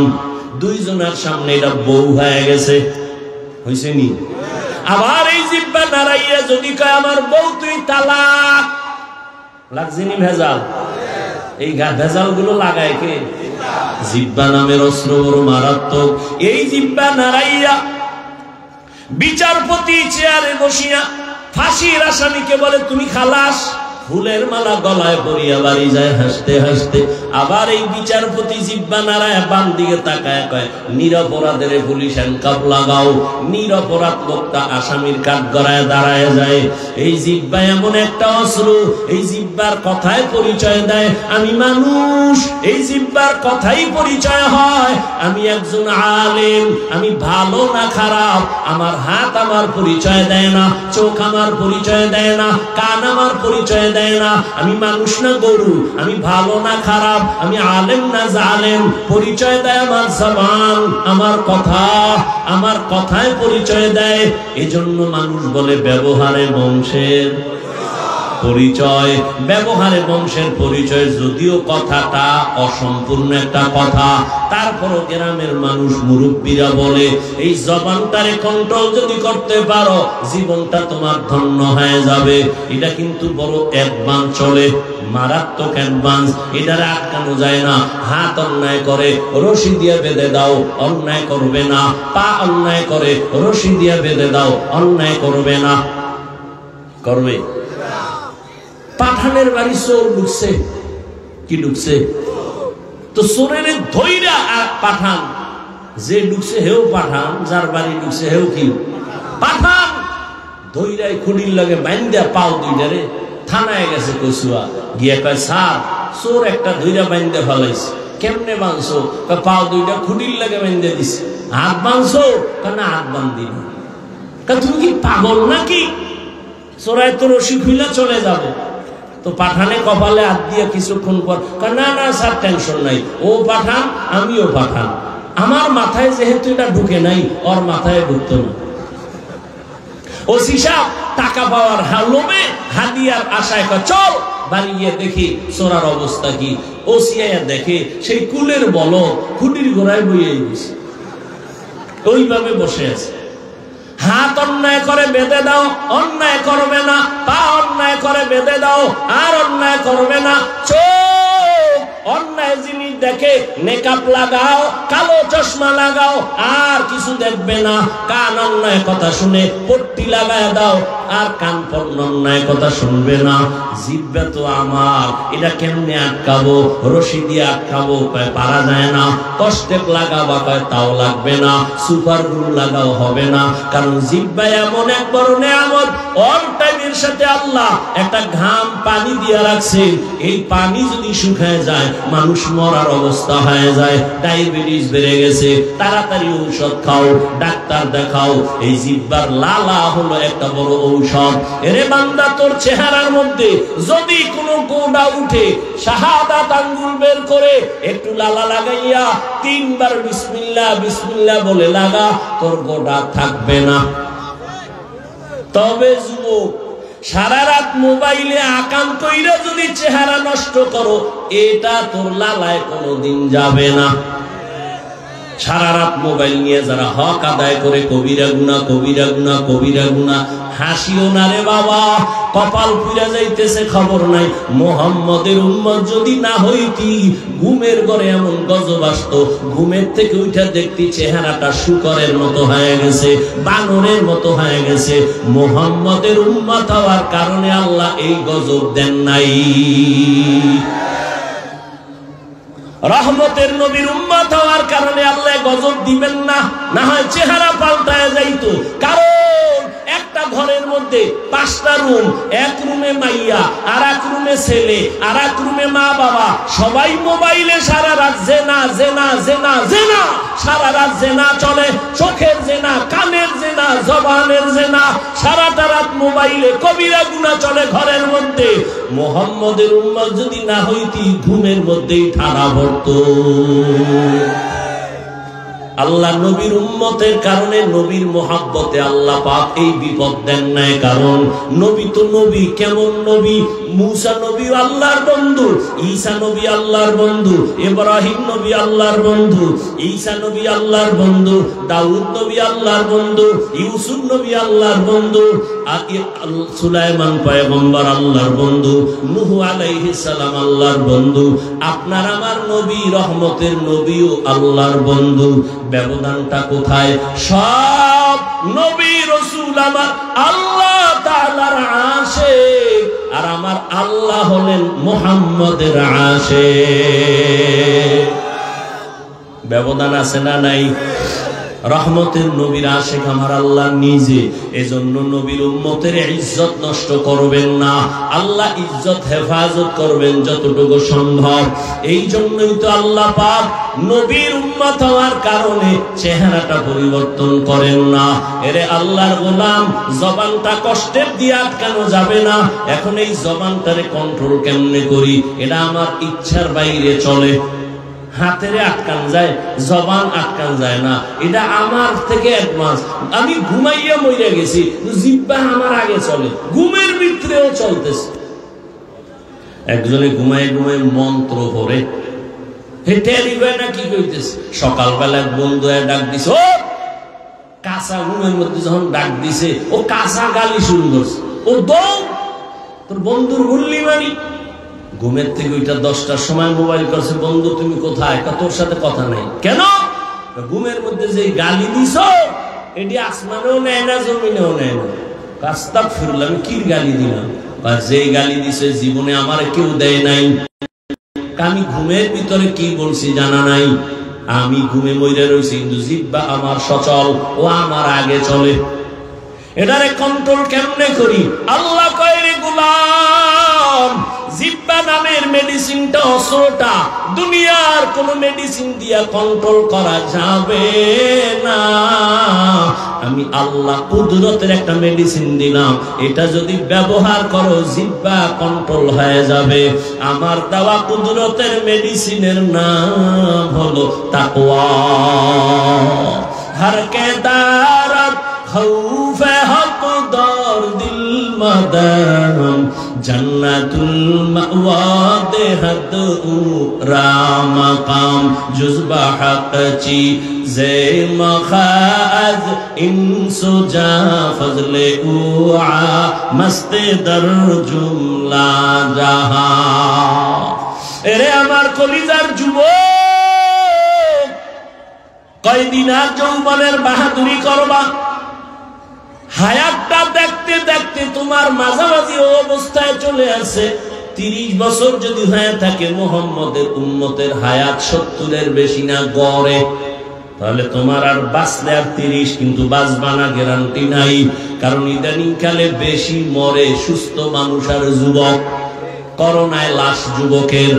দুইজনের সামনে এটা বউ হয়ে গেছে, হইছে নি? আবার এই জিব্বা নাড়াইয়া যদি কয় আমার বউ তুই তালাক, লাগছিনি ভেজাল? এই ভেজাল গুলো লাগায় কে? জিব্বা নামের অস্ত্র বড় মারাত্মক। এই জিব্বা নাড়াইয়া বিচারপতি চেয়ারে বসিয়া ফাঁসির আসামিকে বলে তুমি খালাস। ফুলের মালা গলায় পরিয়া বাড়ি যায় হাসতে হাসতে। আবার এই বিচারপতি জিব্বা নাড়ায় বাম দিকে তাকায় কয় নিরপরাধের পুলিশ হ্যান্ডকাপ লাগাও। নিরপরাধ লোকটা আসামির কাঠ গড়ায় দাঁড়ায় যায়। এই জিব্বা এমন একটা অস্ত্র, এই জিব্বার কথায় পরিচয় দেয় আমি মানুষ। এই জিব্বার কথাই পরিচয় হয় আমি একজন আলেম, আমি ভালো না খারাপ। আমার হাত আমার পরিচয় দেয় না, চোখ আমার পরিচয় দেয় না, কান আমার পরিচয় দেয় না। আমি মানুষ না গরু, আমি ভালো না খারাপ, আমি আলেম না জালেম। পরিচয় দেয় আমার জবান, আমার কথা, আমার কথায় পরিচয় দেয়। এজন্য মানুষ বলে ব্যবহারে বংশের পরিচয়। ব্যবহারে বংশের পরিচয়, যদিও কথাটা অসম্পূর্ণ একটা কথা, তারপরও গ্রামের মানুষ মুরব্বীরা বলে এই জবানটারে কন্ট্রোল যদি করতে পারো জীবনটা তোমার ধন্য হয়ে যাবে। এটা কিন্তু বড় অ্যাডভান্স চলে, মারাত্মক অ্যাডভান্স। এটারে আটকানো যায় না। হাত অন্যায় করে রশি দিয়ে বেঁধে দাও, অন্যায় করবে না। পা অন্যায় করে রশি দিয়ে বেঁধে দাও, অন্যায় করবে না। করবে? পাঠানের বাড়ি চোর ঢুকছে, কি ঢুকছে? তো চোরের ধইরা পাঠান, যে ঢুকছে হেও পাঠান, যার বাড়ি ঢুকছে হেও কি পাঠান। ধইরাই খুঁড়ির লাগে বাইন্দা পাও দুইটারে থানায় গেছে কচুয়া গিয়া কয় স্যার চোর একটা ধইরা বাইন্দা ফেলাইছে। কেমনে বাঁধছো? পাও দুইটা খুঁড়ির লাগে বাইন্দা দিছে। হাত বাঁধছো? কেন হাত বান্ধিনি। তুমি কি পাগল নাকি? চোরাই তো রশি খুইলা চলে যাবে। তো পাঠানে কপালে হাত দিয়ে কিছুক্ষণ পর না না স্যার টেনশন নাই, ও পাঠান আমিও পাঠান, আমার মাথায় যেহেতু এটা ঢুকে নাই ওর মাথায় ঢুকতো না। ওসি সাহেব টাকা পাওয়ার লোভে হাদিয়ার আশায় চল বাড়ি গিয়ে দেখি চোরার অবস্থা কি। ওসি দেখে সেই কুলের বলদ খুঁটির গোড়ায় বইয়ে গেছে, ওইভাবে বসে আছে। হাত অন্যায় করে বেঁধে দাও, অন্যায় করবে না। পা অন্যায় করে বেঁধে দাও, আর অন্যায় করবে না। চোখ অন্যায় জিনিস দেখে মেকআপ লাগাও, কালো চশমা লাগাও, আর কিছু দেখবে না। কান অন্যায় কথা শুনে পট্টি লাগায় দাও, আর কান পর্ন অন্যায় কথা শুনবে না। জিহ্বা তো আমার, এটা কেমনে আটকাবো? রশি দিয়ে আটকাবো, পারা যায় না। কষ্টে লাগাবা, তাও লাগবে না। সুপার গ্লু লাগাও, হবে না। কারণ জিহ্বা এমন এক বড় নেয়ামত, অল টাইমের সাথে আল্লাহ একটা ঘাম পানি দিয়ে রাখছে। এই পানি যদি শুকায় যায় মানুষ মরার অবস্থা হয়ে যায়। ডায়াবেটিস বেড়ে গেছে, তাড়াতাড়ি ঔষধ খাও, ডাক্তার দেখাও। এই জিহ্বার লালা হলো একটা বড় ঔষধ। এরে বান্দা, তোর চেহারার মধ্যে যদি কোনো গোড়া উঠে, শাহাদাত আঙ্গুল বের করে একটু লালা লাগাইয়া 3 বার বিসমিল্লাহ বিসমিল্লাহ বলে লাগা, তোর গোড়া থাকবে না। তবে যুবক, সারা রাত মোবাইলে আকাম কইরা যদি চেহারা নষ্ট করো, এটা তোর লালায় কোনোদিন যাবে না। সারা রাত মোবাইল নিয়ে যারা হক আদায় করে কবিরা গুনাহ, কবিরা গুনাহ, কবিরা গুনাহ, হাসিও না রে বাবা, কপাল পুড়া যাইতেছে খবর নাই। মুহাম্মদের উম্মত যদি না হইতি, ঘুমের ঘরে এমন গজব আসতো, ঘুমের থেকে উঠা দেখতি চেহারাটা শুকরের মতো হয়ে গেছে, বানরের মতো হয়ে গেছে। মুহাম্মদের উম্মত হওয়ার কারণে আল্লাহ এই গজব দেন নাই। রহমতের নবীর উম্মত হওয়ার কারণে আল্লাহ গজব দিবেন না, না হয় চেহারা পাল্টায় যাইতো। কারণ একটা ঘরের মধ্যে 5টা রুম, এক রুমে মাইয়া, আর এক রুমে ছেলে, আর এক রুমে মা বাবা, সবাই মোবাইলে সারা রাত জেনা জেনা জেনা জেনা, সারা রাত জেনা চলে, চোখের জেনা, কানের জেনা, জবানের জেনা, সারাটা রাত মোবাইলে কবিরা গুনাহ চলে ঘরের মধ্যে। মুহাম্মদের উম্মত যদি না হইতি, ঘুমের মধ্যেই ঠাড়া পড়তো। আল্লাহ নবীর উম্মতের কারণে, নবীর মোহাব্বতে আল্লাহ পাক এই বিপদ দেন নাই। কারণ নবী তো নবী, কেমন নবী? মূসা নবী আল্লাহর বন্ধু, ঈসা নবী আল্লাহর বন্ধু, ইব্রাহিম নবী আল্লাহর বন্ধু, ঈসা নবী আল্লাহর বন্ধু, দাউদ নবী আল্লাহর বন্ধু, ইউসুফ নবী আল্লাহর বন্ধু, সুলাইমান পয়গম্বর আল্লাহর বন্ধু, নূহ আলাইহিস সালাম আল্লাহর বন্ধু। আপনার আমার নবী, রহমতের নবীও আল্লাহর বন্ধু। ব্যবধানটা কোথায়? সব নবী রাসূল আমার আল্লাহ তাআলার আশিক, আর আমার আল্লাহ হলেন মুহাম্মদের আশিক। ব্যবধান আছে না নাই? রহমতের নবীর আশিক আমার আল্লাহ নিজে। এজন্য নবীর উম্মতের ইজ্জত নষ্ট করবেন না, আল্লাহ ইজ্জত হেফাজত করবেন যতটুকু সম্ভব। এই জন্যই তো আল্লাহ পাক নবীর উম্মত হওয়ার কারণে চেহারাটা পরিবর্তন করেন না। এরে আল্লাহর গোলাম, জবানটা কষ্টের দিয়ে আটকানো যাবে না। এখন এই জবানটারে কন্ট্রোল কেমনে করি? এটা আমার ইচ্ছার বাইরে চলে। হাতেরে আটকান যায়, জবান আটকান যায় না। এটা আমার থেকে অ্যাডভান্স। আমি ঘুমাইয়া মইরা গেছি, জিহ্বা আমার আগে চলে, ঘুমের ভিতরেও চলতেছে। একজনে ঘুমায় ঘুমায় মন্ত্র পড়ে, হেঁটে দিবে না কি কইতেছে। সকালবেলা বন্ধু ডাক দিছে, ও কাঁচা ঘুমের মধ্যে যখন ডাক দিছে, ও কাঁচা গালি শুরু করছে, ও দৌড়, তোর বন্ধুর গুল্লি মারি। ঘুমের থেকে ওইটা 10টার সময় মোবাইল করছে, বন্ধু তুমি কোথায়? তোর সাথে কথা নাই। কেন? ঘুমের মধ্যে যে গালি দিছ, এটি আসমানেও নেয় না, জমিনেও নেয় না। কাস্তাক ফিরলাম, কি গালি দিলাম? যে গালি দিছে জীবনে আমার কেউ দেয় নাই। আমি ঘুমের ভিতরে কি বলছি জানা নাই। আমি ঘুমে মইরা রয়েছি, কিন্তু জিহ্বা আমার সচল, ও আমার আগে চলে। এটারে কন্ট্রোল কেমনে করি? আল্লাহ কয়, রে গোলাম, জিহ্বা নামের মেডিসিনটা, অস্ত্রটা দুনিয়ার কোন মেডিসিন দিয়া কন্ট্রোল করা যাবে না। আমি আল্লাহ কুদরতের একটা মেডিসিন দিলাম, এটা যদি ব্যবহার করো জিহ্বা কন্ট্রোল হয়ে যাবে। আমার দেওয়া কুদরতের মেডিসিনের নাম হলো তাকওয়া। हर के दारत खौफ हक दौर दिल मदम जन्नतुल मअवा देहद राम काम जुज़्बा हक ची जे मखाज इंसु जा फजले उआ मस्त दर जुमला जहां। एरे अमार कलिजार जुबक কয়দিন আর যৌবনের বাহাদুরি করবা? হায়াতটা দেখতে দেখতে তোমার মাঝামাঝি অবস্থায় চলে আসে। 30 বছর যদি হয়ে থাকে, মুহাম্মদের উম্মতের হায়াত 70-এর বেশি না গড়ে, তাহলে তোমার আর বাঁচলে আর 30, কিন্তু বাঁচবা না গ্যারান্টি নাই। কারণ ইদানিং কালে বেশি মরে সুস্থ মানুষ আর যুবক। করোনায় লাশ যুবকের,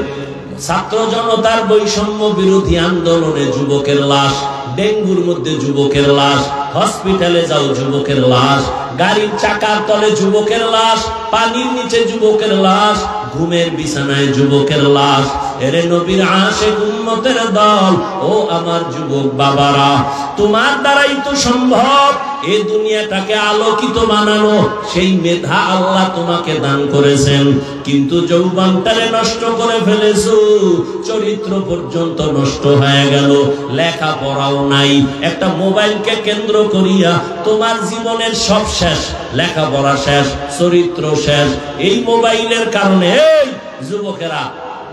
ছাত্র জনতার বৈষম্য বিরোধী আন্দোলনে যুবকের লাশ, ডেঙ্গুর মধ্যে যুবকের লাশ, হসপিটালে যাও যুবকের লাশ, গাড়ির চাকার তলে যুবকের লাশ, পানির নিচে যুবকের লাশ, ঘুমের বিছানায় যুবকের লাশ। এরে নবীর আশিক উম্মতের দল, ও আমার যুবক বাবারা, তোমার দ্বারাই তো সম্ভব এই দুনিয়াটাকে আলোকিত বানানো সেই মেধা আল্লাহ তোমাকে দান করেছেন, কিন্তু যৌবনটারে নষ্ট করে ফেলেছো, চরিত্র পর্যন্ত নষ্ট হয়ে গেল, লেখাপড়াও নাই। একটা মোবাইলকে কেন্দ্র করিয়া তোমার জীবনের সব শেষ, লেখাপড়া শেষ, চরিত্র শেষ এই মোবাইলের কারণে। এই যুবকেরা,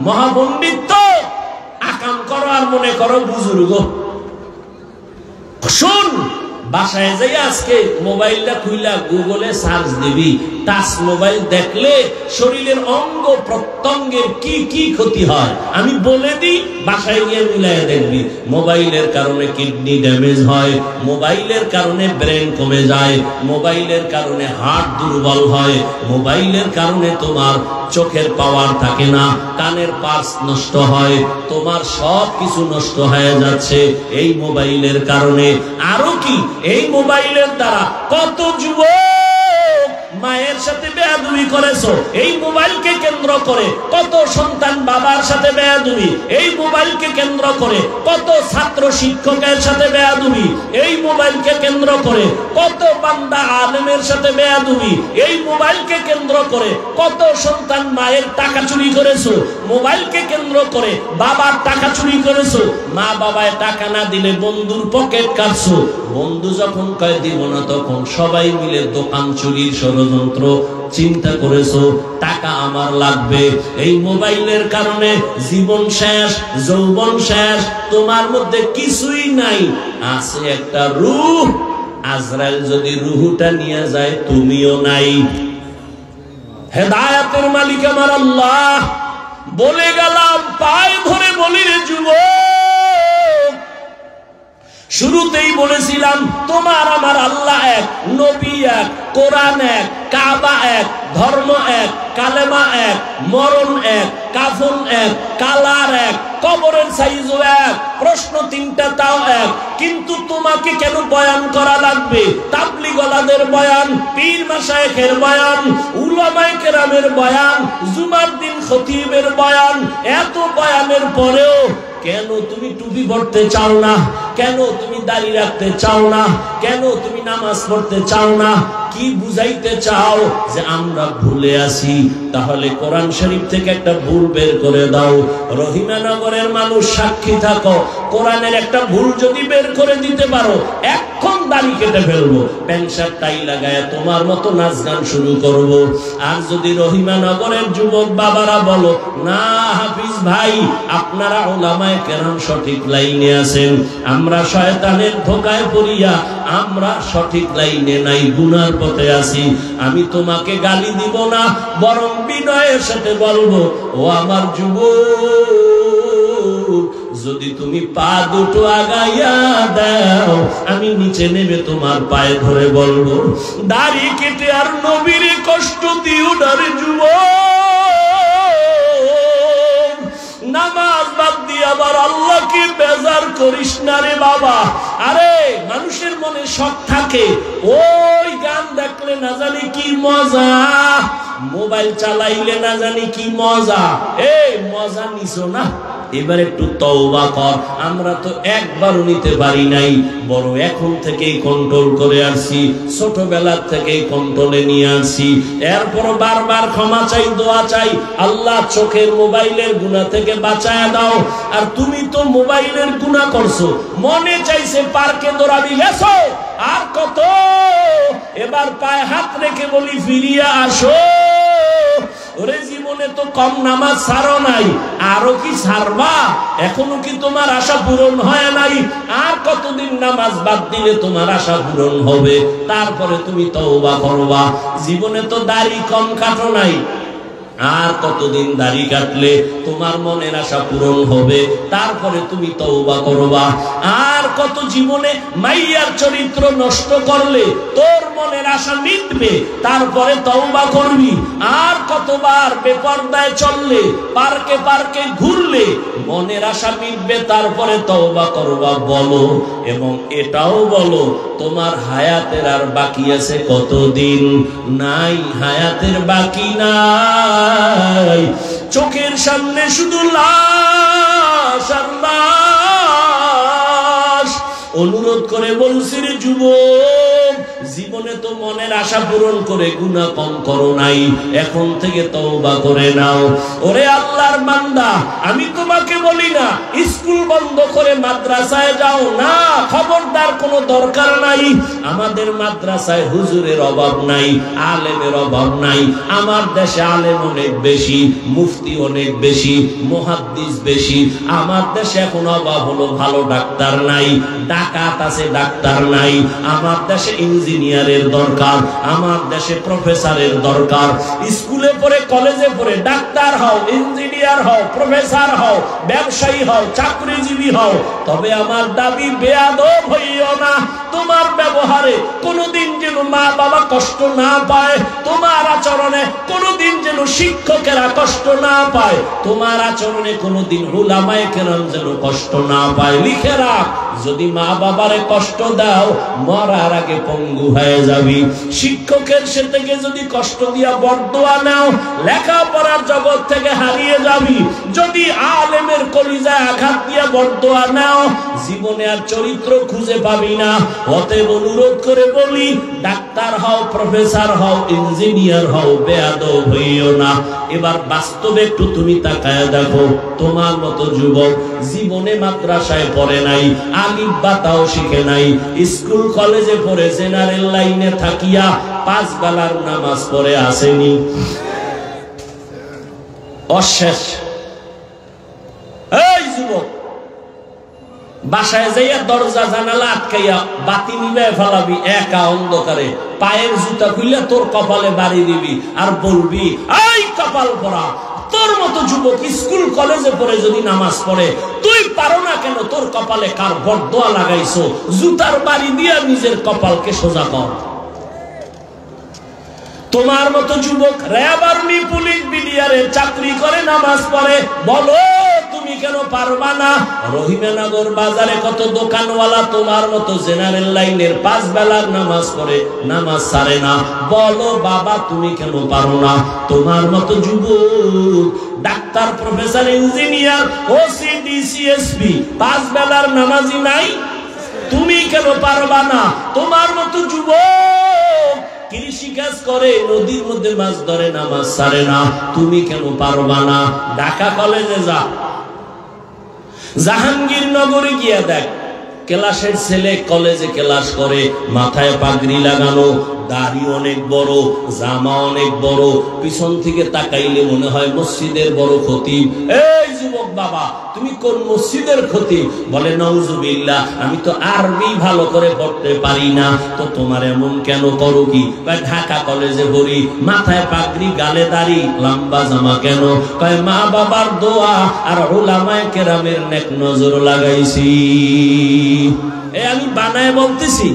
মহাপণ্ডিত আকাম করো আর মনে করো বুজুর্গ। শুন, বাসায় যাই আজকে মোবাইলটা খুইলা গুগলে সার্চ দিবি, টাচ মোবাইল দেখলে শরীরের অঙ্গ প্রত্যঙ্গের কি কি ক্ষতি হয় আমি বলে দিই, বাসায় গিয়ে মিলাই দেখবি। মোবাইলের কারণে কিডনি ড্যামেজ হয়, মোবাইলের কারণে ব্রেন কমে যায়, মোবাইলের কারণে হার্ট দুর্বল হয়, মোবাইলের কারণে তোমার চোখের পাওয়ার থাকে না, কানের পার্স নষ্ট হয়, তোমার সব কিছু নষ্ট হয়ে যাচ্ছে এই মোবাইলের কারণে। আরো কি, এই মোবাইলের দ্বারা কত যুবক মায়ের সাথে বেয়াদবি করেছো, এই মোবাইলকে কেন্দ্র করে কত সন্তান বাবার সাথে বেয়াদবি, এই মোবাইলকে কেন্দ্র করে কত ছাত্র শিক্ষকের সাথে বেয়াদবি, এই মোবাইলকে কেন্দ্র করে কত বান্দা আলেমের সাথে বেয়াদবি, এই মোবাইলকে কেন্দ্র করে কত সন্তান মায়ের টাকা চুরি করেছো, মোবাইলকে কেন্দ্র করে বাবার টাকা চুরি করেছো, মা বাবায় টাকা না দিলে বন্ধুর পকেট কাটছো, বন্ধু যখন কয় দিব না তখন সবাই মিলে দোকান চুরির ষড়যন্ত্র চিন্তা করেছো, টাকা আমার লাগবে। এই মোবাইলের কারণে জীবন শেষ, যৌবন শেষ, তোমার মধ্যে কিছুই নাই, আছে একটা রূহ। আজরাইল যদি রূহটা নিয়ে যায় তুমিও নাই। হেদায়েতের মালিক আমার আল্লাহ, বলে গেলাম পায়ে ধরে বলি রে যুবক, শুরুতেই বলেছিলাম তোমার আমার আল্লাহ এক, নবী এক, কোরআন এক, কাবা এক, ধর্ম এক, কালেমা এক, মরণ এক, কাফন এক, কালার এক, কবরের সাইজও এক, প্রশ্ন তিনটা তাও এক। কিন্তু তোমাকে কেন বয়ান করা লাগবে? তাবলীগওয়ালাদের বয়ান, পীর মাশায়েখের বয়ান, উলামায়ে কেরামের বয়ান, জুমার দিন খতিবের বয়ান, এত বয়ানের পরেও কেন তুমি টুপি পড়তে চাও না? কেন তুমি দাড়ি রাখতে চাও না? কেন তুমি নামাজ পড়তে চাও না? কি বুঝাইতে চাও? যে আমরা ভুলে আছি। তাহলে কোরআন শরীফ থেকে একটা ভুল বের করে দাও। রহিমানগরের মানুষ সাক্ষী থাকো, কোরআনের একটা ভুল যদি বের করে দিতে পারো, এখন দাড়ি কেটে ফেলবো, প্যান্ট শার্ট টাই লাগায় তোমার মতো নাচ গান শুরু করব। আর যদি রহিমানগরের যুবক বাবারা বলো না হাফিজ ভাই আপনারা উলামায়ে কেরাম সঠিক লাইনে আছেন, আমরা শয়তানের ধোকায় পড়িয়া আমরা সঠিক লাইনে নাই, গুনার পথে আছি, আমি তোমাকে গালি দিব না, বরং বিনয়ের সাথে বলবো ও আমার যুবক, যদি তুমি পা দুটো আগাইয়া দাও আমি নিচে নেমে তোমার পায়ে ধরে বলবো দাড়ি কেটে আর নবীর কষ্ট দিও না রে যুবক। নামাজ বাদ দিয়ে আবার আল্লাহকে বেজার করিস না রে বাবা। আরে মানুষের মনে শখ থাকে, ওই গান দেখলে না জানি কি মজা, মোবাইল চালাইলে না জানি কি মজা। এই মজা নিছো না, এবার একটু তওবা কর। আমরা তো একবারও নিতে পারি নাই, বড় এখন থেকেই কন্ট্রোল করে আসছি, ছোটবেলার থেকেই কন্ট্রোলে নিয়ে আসছি। এরপর বারবার ক্ষমা চাই, দোয়া চাই, আল্লাহ চোখের মোবাইলের গুনাহ থেকে বাঁচায় দাও। আর তুমি তো মোবাইলের গুনাহ করছো, মনে চাইছে পার্কে দৌড়াবি গেছো, আর কত? এবার পায়ে হাত রেখে বলি ফিরিয়া আসো। ওরে জীবনে তো কম নামাজ ছাড়ো নাই, আরো কি ছাড়বা? এখনো কি তোমার আশা পূরণ হয় নাই? আর কতদিন নামাজ বাদ দিলে তোমার আশা পূরণ হবে? তারপরে তুমি তওবা করবা। জীবনে তো দাড়ি কম কাটো নাই, আর কতদিন দাড়ি কাটলে তোমার মনের আশা পূরণ হবে? তারপরে তুমি তওবা করবা। আর কত জীবনে মাইয়ার চরিত্র নষ্ট করলে তোর মনের আশা মিটবে, তারপরে তওবা করবি। আর কতবার বেপরদায় চললে, পার্কে পার্কে ঘুরলে মনের আশা মিটবে, তারপরে তওবা করবা। বলো, এবং এটাও বলো তোমার হায়াতের আর বাকি আছে কতদিন? নাই, হায়াতের বাকি নাই। চোখের সামনে শুধু লাশ আর লাশ। অনুরোধ করে বলছি রে যুবক, জীবনে তো মনের আশা পূরণ করে গুনাহ কম করো নাই, এখন থেকে তওবা করে নাও। ওরে আল্লাহর বান্দা, আমি তোমাকে বলি না স্কুল বন্ধ করে মাদ্রাসায় যাও না, খবরদার, কোনো দরকার নাই। আমাদের মাদ্রাসায় হুজুরের অভাব নাই, আলেমের অভাব নাই। আমার দেশে আলেম অনেক বেশি, মুফতি অনেক বেশি, মুহাদ্দিস বেশি। আমার দেশে এখন অভাব হলো ভালো ডাক্তার নাই, ডাকাত আছে ডাক্তার নাই। আমার দেশে ইঞ্জিনিয়ারের দরকার, আমার দেশে প্রফেসরের দরকার। স্কুলে পড়ে কলেজে পড়ে ডাক্তার হও, ইঞ্জিনিয়ার হও, প্রফেসর হও, ব্যবসায়ী হও, চাকরিজীবী হও। তবে আমার দাবি, বেয়াদব হইও না। তোমার ব্যবহারে কোনোদিন যেন মা বাবা কষ্ট না পায়, তোমার আচরণে কোনোদিন যেন শিক্ষকেরা কষ্ট না পায়, তোমার আচরণে কোনোদিন উলামায়ে কেরাম যেন কষ্ট না পায়। লিখে রাখ, যদি মা বাবারে কষ্ট দাও মরার আগে পঙ্গু হয়ে যাবি। শিক্ষকের সে থেকে যদি কষ্ট দিয়া বরদোয়া নাও, লেখাপড়ার জগৎ থেকে হারিয়ে যাবি। যদি আলেমের কলিজায় আঘাত দিয়া বরদোয়া নাও, জীবনে আর চরিত্র খুঁজে পাবি না। অতএব অনুরোধ করে বলি, ডাক্তার হও, প্রফেসর হও, ইঞ্জিনিয়ার হও, বেয়াদব হইও না। এবার বাস্তবে একটু তুমি তাকায় দেখো, তোমার মতো যুবক জীবনে মাদ্রাসায় পড়ে নাই, আলিফ বা তাও শিখে নাই, স্কুল কলেজে পড়ে জেনারেল লাইনে থাকিয়া 5 বেলার নামাজ পড়ে আসেনি। অশেষ। এই যুবক, বাসায় যাইয়া দরজা জানালা আটকাইয়া বাতি নিবে ফেলাবি একা অন্ধকারে, পায়ের জুতা খুইলে তোর কপালে বাড়ি দিবি আর বলবি, এই কপাল পরা। তোর মতো যুবক স্কুল কলেজে পড়ে যদি নামাজ পড়ে, তুই পারো না কেন? তোর কপালে কার বরদোয়া লাগাইছো? জুতার বাড়ি দিয়া নিজের কপালকে সোজা কর। তোমার মতো যুবক র্যাব, আর্মি, পুলিশ, বিডিআরে চাকরি করে নামাজ পড়ে, বলো তুমি কেন পারবা না? রহিমানগর বাজারে কত দোকানওয়ালা তোমার মতো জেনারেল লাইনের 5 বেলার নামাজ পড়ে, নামাজ ছাড়ে না, বলো বাবা তুমি কেন পারো না? তোমার মতো যুবক doctor, professor, engineer, OC, DC, SP 5 বেলার নামাজি নাই, তুমি কেন পারবা না? তোমার মতো যুবক কৃষি কাজ করে, নদীর মধ্যে মাছ ধরে, নামাজ ছাড়ে না, তুমি কেন পারবা না? ঢাকা কলেজে যা, জাহাঙ্গীরনগরে গিয়া দেখ, ক্লাসের ছেলে কলেজে ক্লাস করে, মাথায় পাগড়ি লাগানো, দাড়ি অনেক বড়, জামা অনেক বড়, পিছন থেকে তাকাইলে মনে হয় মসজিদের বড় খতিব। এই যুবক বাবা, তুমি কোন মসজিদের খতিব? বলে নাউজুবিল্লাহ, আমি তো আরবি ভালো করে পড়তে পারি না। তো তোমার এমন কেন করো কি? ঢাকা কলেজে পড়ি, মাথায় পাগড়ি, গালে দাড়ি, লম্বা জামা কেন? কয় মা বাবার দোয়া আর উলামায়ে কেরামের নেক নজর লাগাইছি। আমি বানায় বলতেছি?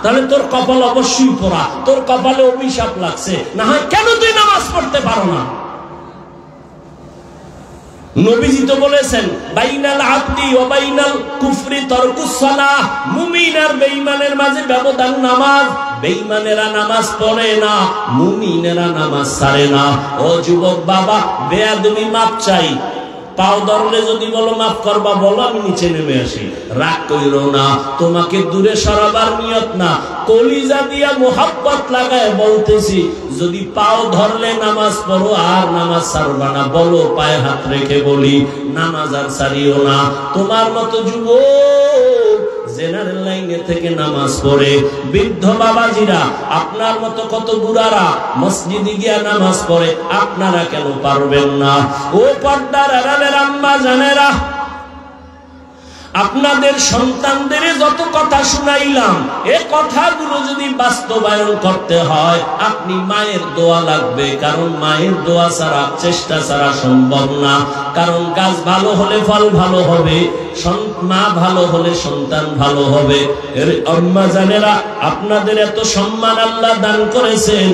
তাহলে তোর কপাল অবশ্যই পোড়া, তোর কপালে অভিশাপ লাগছে। না হয় কেন তুই নামাজ পড়তে পারো না? নবীজি তো বলেছেন, বাইনাল আবদি ওয়া বাইনাল কুফরি তারকুস সালাহ, মুমিন আর বেঈমানের মাঝে ব্যবধান নামাজ। বেঈমানেরা নামাজ পড়ে না, মুমিনেরা নামাজ ছাড়ে না। ও যুবক বাবা, বেয়াদবি মাপ চাই। পাও ধরলে যদি বলো মাফ করবা, বলো আমি নিচে নেমে আসি। রাগ কইরো না, তোমাকে দূরে সরাবার নিয়ত না, কলিজা দিয়া মোহাব্বত লাগায় বলতেছি, যদি পাও ধরলে নামাজ পড়ো আর নামাজ ছাড়বা না, বলো পায়ে হাত রেখে বলি, নামাজ আর ছাড়িও না। তোমার মতো যুবক জেনারেল লাইনে থেকে নামাজ পড়ে, বৃদ্ধ বাবাজিরা, আপনার মতো কত বুড়ারা মসজিদে গিয়া নামাজ পড়ে, আপনারা কেন পারবেন না? ও পর্দার আড়ালের আম্মা জানেরা, আপনাদের সন্তানদের যত কথা শুনাইলাম, এ কথাগুলো যদি বাস্তবায়ন করতে হয়, আপনি মায়ের দোয়া লাগবে। কারণ মায়ের দোয়া ছাড়া, চেষ্টা ছাড়া সম্ভব না। কারণ গাছ ভালো হলে ফল ভালো হবে, মা ভালো হলে সন্তান ভালো হবে। এর আম্মা জানেরা, আপনাদের এত সম্মান আল্লাহ দান করেছেন,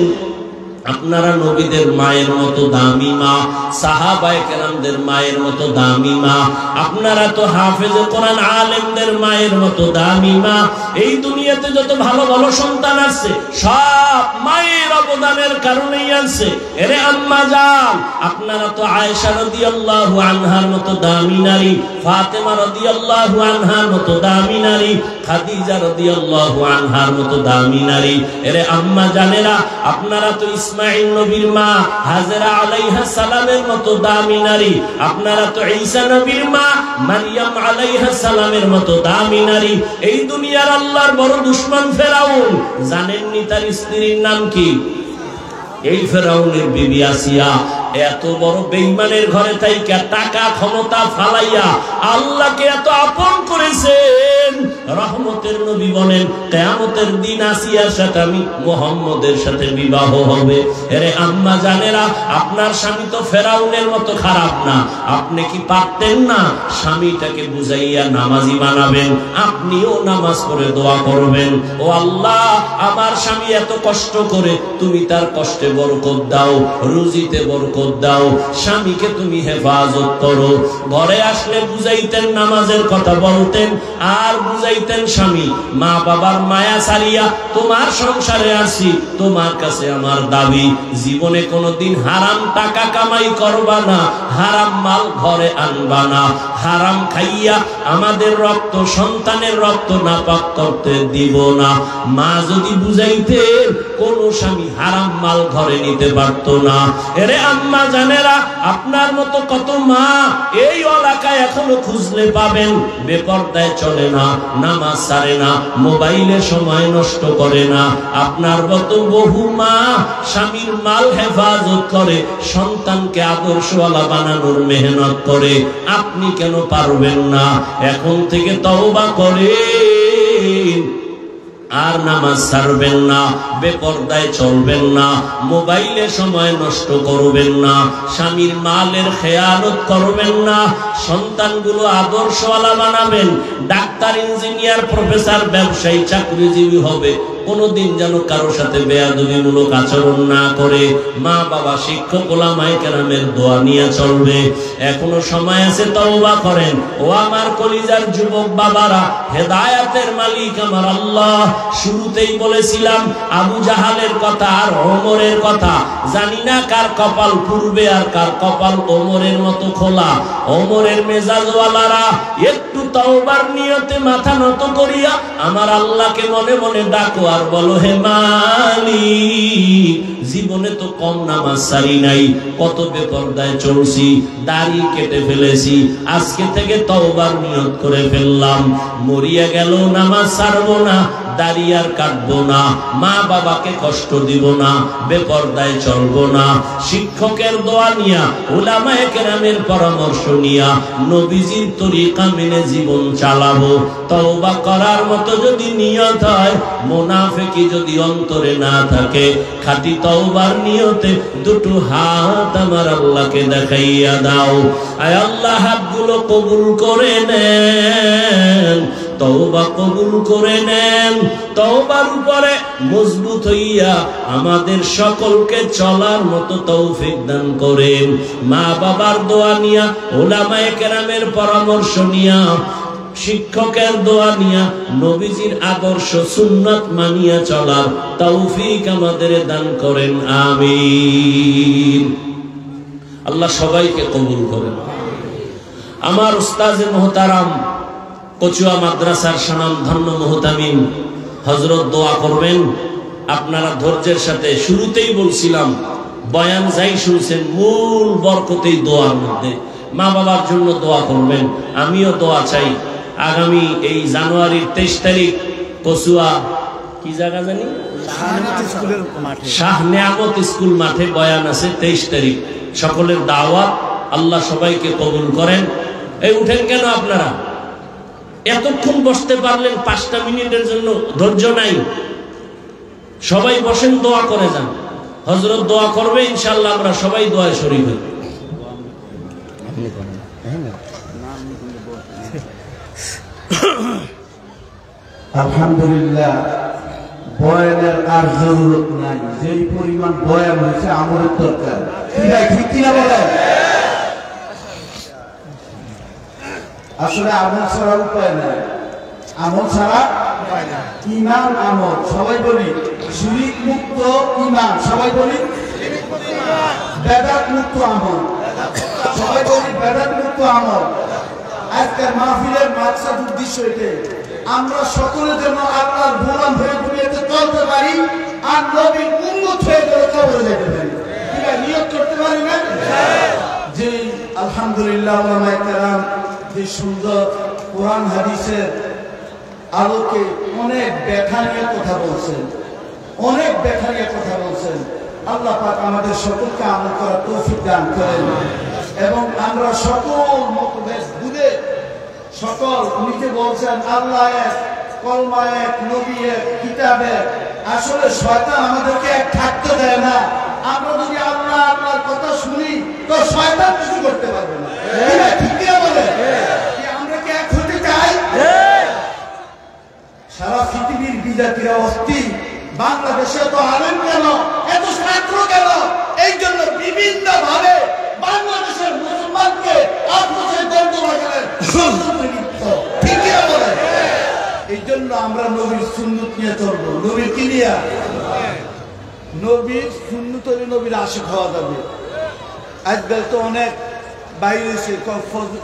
আপনারা নবীদের মায়ের মতো দামি মা, সাহাবায়ে কেরামদের মায়ের মতো দামি মা, আপনারা তো হাফেজে কোরআন আলেমদের মায়ের মতো দামি মা। এই দুনিয়াতে যত ভালো ভালো সন্তান আছে সব মায়ের অবদানের কারণেই আছে। এরে আম্মা জান, আপনারা তো আয়েশা রাদিয়াল্লাহু আনহার মতো দামি নারী, ফাতেমা রাদিয়াল্লাহু আনহার মতো দামি নারী, খাদিজা রাদিয়াল্লাহু আনহার মতো দামি নারী। এরে আম্মা জানেরা, আপনারা তো ইসমাঈল নবীর মা হাজেরা আলাইহিস সালামের মতো দামি নারী, আপনারা তো ঈসা নবীর মা মারইয়াম আলাইহিস সালামের মতো দামি নারী। এই দুনিয়ার আল্লাহর বড় দুশমন ফেরাউন, জানেননি তার স্ত্রীর নাম কি? এই ফেরাউনের বিবি আসিয়া এত বড় বেঈমানের ঘরে থাইকা টাকা ক্ষমতা ফালাইয়া আল্লাহকে এত আপন করেছেন। রহমতের নবী বলেন, কিয়ামতের দিন আসিয়ার সাথে আমি মুহাম্মদের সাথে বিবাহ হবে। আরে আম্মা জানেরা, আপনার স্বামী তো ফেরাউনের মতো খারাপ না। আপনি কি পারতেন না স্বামীটাকে বুঝাইয়া নামাজি বানাবেন? আপনিও নামাজ পড়ে দোয়া করবেন, ও আল্লাহ আমার স্বামী এত কষ্ট করে, তুমি তার কষ্টে বরকত দাও, রুজিতে বরকত দাও, স্বামীকে তুমি হেফাজত করো। ঘরে আসলে বুঝাইতেন, নামাজের কথা বলতেন, আর বুঝাইতেন স্বামী মা বাবার মায়া ছাড়িয়া তোমার সংসারে আসি, তোমার কাছে আমার দাবি জীবনে কোনোদিন হারাম টাকা কামাই করবা না, হারাম মাল ঘরে আনবা না, হারাম খাইয়া আমাদের রক্ত সন্তানের রক্ত নাপাক করতে দিব না। মা যদি বুঝাইতেন, কোন স্বামী হারাম মাল ঘরে নিতে পারতো না। এরে আম্মা জানেরা, আপনার মতো কত মা এই এলাকায় এখনো খুঁজলে পাবেন, বেপরদায় চলে না, নামাজ ছাড়ে না, মোবাইলে সময় নষ্ট করে না। আপনার মতো বহু মা স্বামীর মাল হেফাজত করে, সন্তানকে আদর্শওয়ালা বানানোর মেহনত করে। আপনি কেন পারবেন না? এখন থেকে তওবা করেন, আর নামাজ ছাড়বেন না, বেপরদায় চলবেন না, মোবাইলে সময় নষ্ট করবেন না, স্বামীর মালের খেয়ানত করবেন না, সন্তানগুলো আদর্শওয়ালা বানাবেন। ডাক্তার, ইঞ্জিনিয়ার, প্রফেসর, ব্যবসায়ী, চাকরিজীবী হবে, কোনদিন যেন কারোর সাথে বেয়াদবিমূলক আচরণ না করে। মা বাবা, শিক্ষক, ওলামায়ে কেরামের দোয়া নিয়ে চলবে। এখনো সময় আছে, তওবা করেন। ও আমার কলিজার যুবক বাবারা, হেদায়েতের মালিক আমার আল্লাহ। শুরুতেই বলেছিলাম আবু জাহালের কথা আর ওমরের কথা। জানি না কার কপাল পূর্বে আর কার কপাল ওমরের মতো খোলা। ওমরের মেজাজওয়ালারা একটু তওবার নিয়তে মাথা নত করিয়া আমার আল্লাহকে মনে মনে ডাকো আর বলো, হে মালিক, জীবনে তো কম নামাজ সারি নাই, কত বেপরদায় চলছি, দাড়ি কেটে ফেলেছি, আজকে থেকে তওবার নিয়ত করে ফেললাম। মরিয়া গেল নামাজ ছাড়বো না, দাড়ি আর কাটবো না, মা বাবাকে কষ্ট দিব না, বেপরদায় চলবো না। শিক্ষকের দোয়া নিয়া, উলামায়ে কেরামের পরামর্শ নিয়া নবীজির তরিকা মেনে জীবন চালাবো। তওবা করার মতো যদি নিয়ত হয়, মুনাফিকি যদি অন্তরে না থাকে, খাঁটি তওবার নিয়তে দুটো হাত আমার আল্লাহকে দেখাইয়া দাও। আয় আল্লাহ, হাতগুলো কবুল করে নেন, তওবা কবুল করে নেন। তওবার উপরে মজবুত হইয়া আমাদের সকলকে চলার মতো তৌফিক দান করেন। মা বাবার দোয়া নিয়া, উলামায়ে কেরামের পরামর্শ নিয়া, শিক্ষকের দোয়া নিয়া নবীজির আদর্শ সুন্নাত মানিয়া চলার তৌফিক আমাদের দান করেন, আমিন। আল্লাহ সবাইকে কবুল করেন। আমার উস্তাজে মুহতারাম, কচুয়া মাদ্রাসার স্বনামধন্য মুহতামিম হযরত দোয়া করবেন। আপনারা ধৈর্যের সাথে, শুরুতেই বলছিলাম বয়ান যাই শুনছেন, মূল বরকতেই দোয়ার মধ্যে। মা বাবার জন্য দোয়া করবেন, আমিও দোয়া চাই। আগামী এই জানুয়ারির 23 তারিখ কচুয়া কি জায়গা জানি, শাহ নেয়ামত স্কুল মাঠে বয়ান আছে 23 তারিখ। সকলের দাওয়াত, আল্লাহ সবাইকে কবুল করেন। এই উঠেন কেন আপনারা? এতক্ষণ বসতে পারলেন, 5টা মিনিটের জন্য ধৈর্য নাই? সবাই বসেন, দোয়া করে যান। হযরত দোয়া করবে, ইনশাআল্লাহ আমরা সবাই দোয়ায় শরীক হই। আলহামদুলিল্লাহ, বয়ানের আর জরুরত নাই, যেই পরিমাণ বয়ান হয়েছে আমলের দরকার। ঠিক কিনা বলেন? আসলে আমল ছাড়া উপায় নাই, আমল ছাড়া ইমান আমল। সবাই বলি শিরিক মুক্ত ইমান, সবাই বলি বেদাত মুক্ত আমল, সবাই বলি বেদাত মুক্ত আমল। আজকের মাহফিলের মাকসাদ উদ্দেশ্য এটাই, আমরা সকলে যেন আল্লাহর গোলাম হয়ে দুনিয়াতে চলতে পারি আর নবীর উম্মত হয়ে কবরে যেতে পারি। নিয়ত করতে পারি না? যে আলহামদুলিল্লাহ ওলামায়ে কেরাম যে সুন্দর কোরআন হাদিসের আলোকে অনেক ব্যাখ্যা নিয়ে কথা বলছেন, অনেক ব্যাখ্যা নিয়ে কথা বলছেন। আল্লাহ পাক আমাদের সকলকে আমল করার তৌফিক দান করেন এবং আমরা সকল মতভেদ ভুলে সকল, উনিকে বলছেন আল্লাহ এক, কলমা এক, নবী এক, কিতাব এক। আসলে শয়তান আমাদেরকে এক থাকতে দেয় না। আমরা যদি আল্লাহ আল্লাহর কথা শুনি তো শয়তান কিছু করতে পারবে না। ঠিক কি বলে? আমরা কি এক হতে চাই? সারা পৃথিবীর বিজাতিরা অস্থির, বাংলাদেশে তো আলেম কেন, এত ছাত্র কেন? এই জন্য বিভিন্ন ভাবে বাংলাদেশের মুসলমানকে আপনাদের দণ্ড লাগালেন। ঠিক কি বলে? এই জন্য আমরা নবীর সুন্নত নিয়ে চলবো। নবীর কি নিয়ে? নবীর সুন্নত হলে নবীর আশিক হওয়া যাবে। আজকাল তো অনেক বাইরে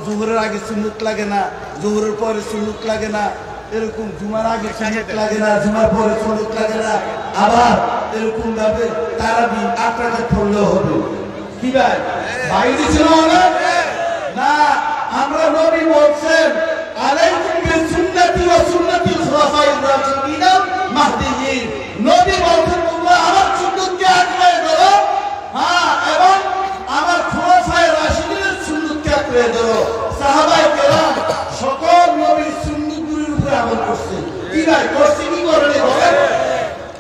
জোহরের আগে সুন্নত লাগে না, জোহরের পরে সুন্নত লাগে না, এরকম জুমার আগে সুন্নত লাগে না, জুমার পরে সুন্নত লাগে না, আবার এরকম ভাবে তারাবি 8 রাকাত পড়লেও হবে। কি ভাই বাইরে ছিল না? আমরা নবী বলছেন আলাইকুম বিসুন্নতি ওয়া সুন্নাতিল খুলাফায়ে রাশিদিন মাহদিয়িন। নবী বলছেন তোমরা আমার সুন্নতকে আঁকড়ে ধরো, হ্যাঁ, এবং আমার খুলাফায়ে রাশিদিনের সুন্নতকে আঁকড়ে ধরো। সাহাবায়ে কেরাম সকল নবীর সুন্নতগুলোর উপরে আমল করছে। কি ভাই করছে কি করেনি বলেন?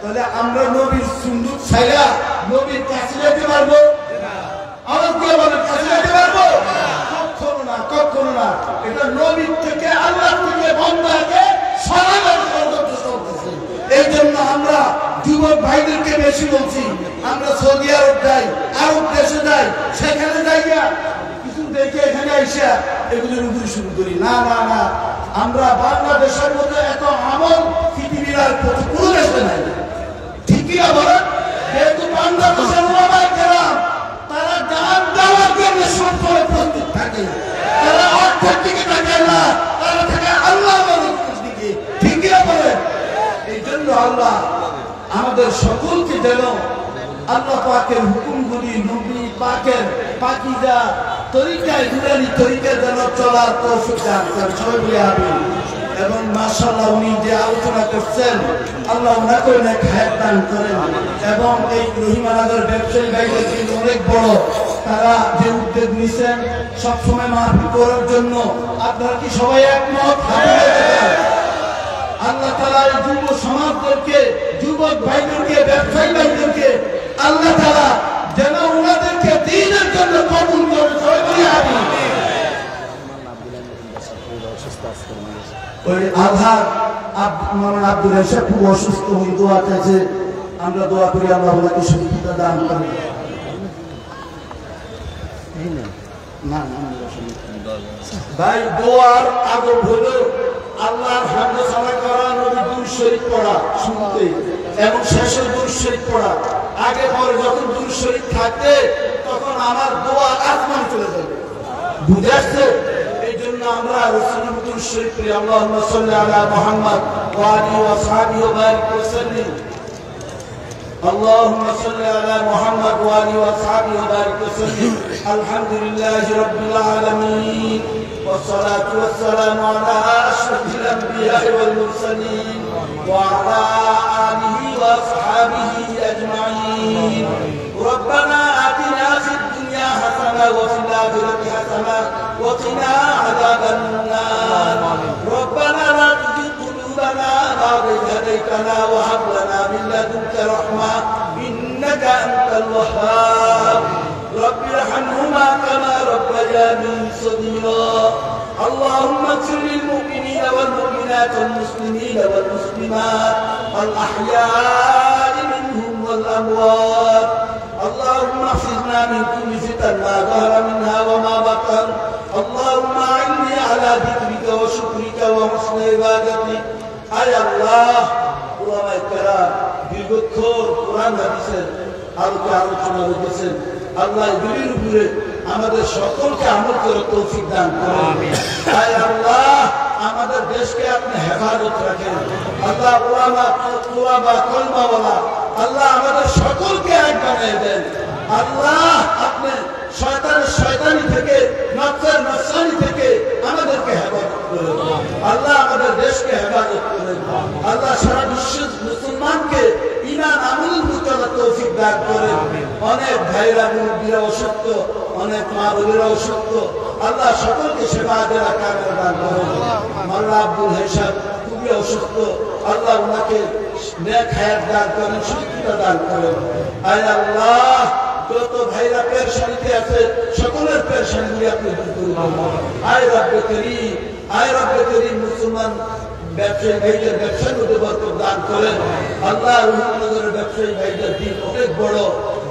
তাহলে আমরা নবীর সুন্নত ছাইরা নবীর কাছে যেতে পারবো? আমার কি বলেন কাছে যেতে পারবো? কখনো না, কখনো না। এটা নবীর থেকে আল্লাহ থেকে বান্দাকে সরানোর চেষ্টা করতেছে। এই জন্য আমরা যুবক ভাইদেরকে বেশি বলছি, আমরা সৌদি আরব যাই, আরব দেশে যাই, সেখানে যাইয়া কিছু দেখে এখানে আইসা এগুলোর উপরে শুরু করি না। না না, আমরা বাংলাদেশের মধ্যে এত আমল পৃথিবীর আর কোনো দেশে নাই। ঠিকই বলেন? যেহেতু বাংলাদেশের ওলামায়ে কেরাম তারা জান দেওয়ার জন্য সবসময় প্রস্তুত থাকে, তারা অর্থের দিকে তাকায় না, তারা থাকে আল্লাহ রসুলের দিকে। ঠিকই বলেন? এই জন্য আল্লাহ আমাদের সকলকে যেন আল্লাহ পাকের হুকুমগুলি, নবী পাকের পাকিজা তরিকায়, নুরানি তরিকায় যেন চলার তৌফিক দান করেন। সবাই বলে আমিন। এবং মাশাআল্লাহ উনি যে আলোচনা করছেন, আল্লাহ ওনাকে অনেক হায়াত দান করেন এবং এই রহিমানগর ব্যবসায়ী ভাইদের কিন্তু অনেক বড়, তারা যে উদ্যোগ নিয়েছেন সবসময় মাহফিল করার জন্য। আপনারা কি সবাই একমত? আল্লাহ তাআলা এই যুব সমাজদেরকে, যুবক ভাইদেরকে, ব্যবসায়ী ভাইদেরকে আল্লাহ তাআলা যেন ওনাদেরকে দ্বীনের জন্য কবুল করেন। সবাই বলি আমিন। ওই আজহার আব্দুল রাশিদ খুব অসুস্থ, উনি দোয়া চাইছে, আমরা দোয়া করি আল্লাহ ওনাকে সুস্থতা দান করেন। ভাই দোয়ার আদব হলো আল্লাহর হামদ সানা করা, নবীর দুরূদ শরীফ পড়া শুনতে এবং শেষে দুরূদ শরীফ পড়া। আগে পরে যখন দুরূদ শরীফ থাকবে তখন আমার দোয়া আসমান চলে যাবে। বুঝে আসছে? এই জন্য আমরা রাসূলের দুরূদ শরীফ পড়ি, আল্লাহুম্মা সাল্লি আলা মুহাম্মদ ওয়া আলিহি ওয়া সাহবিহি ওয়া বারিক ওয়া সাল্লিম। اللهم صل على محمد وآله وأصحابه وبارك وسلم. الحمد لله رب العالمين والصلاة والسلام على أشرف الأنبياء والمرسلين وعلى آله وأصحابه أجمعين. ربنا آتنا في الدنيا حسنة وفي الآخرة حسنة وقنا عذاب النار. ربنا لا تزغ قلوبنا بعد إذ هديتنا وهب لنا من لدنك رحمة إنك أنت الوهاب. رب ارحمهما كما ربياني صغيرا. اللهم اغفر للمؤمنين والمؤمنات والمسلمين والمسلمات الأحياء منهم والأموات اللهم احفظنا من كل فتن ما ظهر منها وما بطن اللهم أعني على ذكرك وشكرك وحسن عبادتك أي الله ওলামায়ে কেরাম দীর্ঘক্ষণ কোরআন হাদিসের আলোচনা রেখেছেন আল্লাহ এগুলির উপরে আমাদের সকলকে আমল করার তৌফিক দান করুন আমিন আয় আল্লাহ আমাদের দেশকে আপনি হেফাজত রাখেন আল্লাহ ওলামা কলমাওয়ালা আল্লাহ আমাদের সকলকে এক বানিয়ে দেন আল্লাহ আপনি শয়তানি থেকে নফসের নফসানি থেকে আমাদেরকে হেফাজত করেন আল্লাহ আমাদের দেশকে হেফাজত করেন আল্লাহ সারা বিশ্বের মুসলমানকে ঈমান আমলের মুতাবিক তৌফিক দান করেন অনেক ভাইরা মুরব্বিরা অসুস্থ অনেক মা বোনেরা অসুস্থ আল্লাহ সকলকে সেবা দেওয়া কামেল দান করেন মাওলানা আব্দুল হাসান খুবই অসুস্থ আল্লাহ ওনাকে নেক হায়াত দান করেন সুস্থতা দান করেন আয় আল্লাহ যত ভাইরা পেরেশানিতে আছে সকলের পেরেশানিগুলি আপনি দূর করুন আয় রব্বে করিম মুসলমান ব্যবসায়ী ভাইদের ব্যবসার মধ্যে বরকত দান করেন আল্লাহ রহমানের ব্যবসায়ী ভাইদের দিন অনেক বড়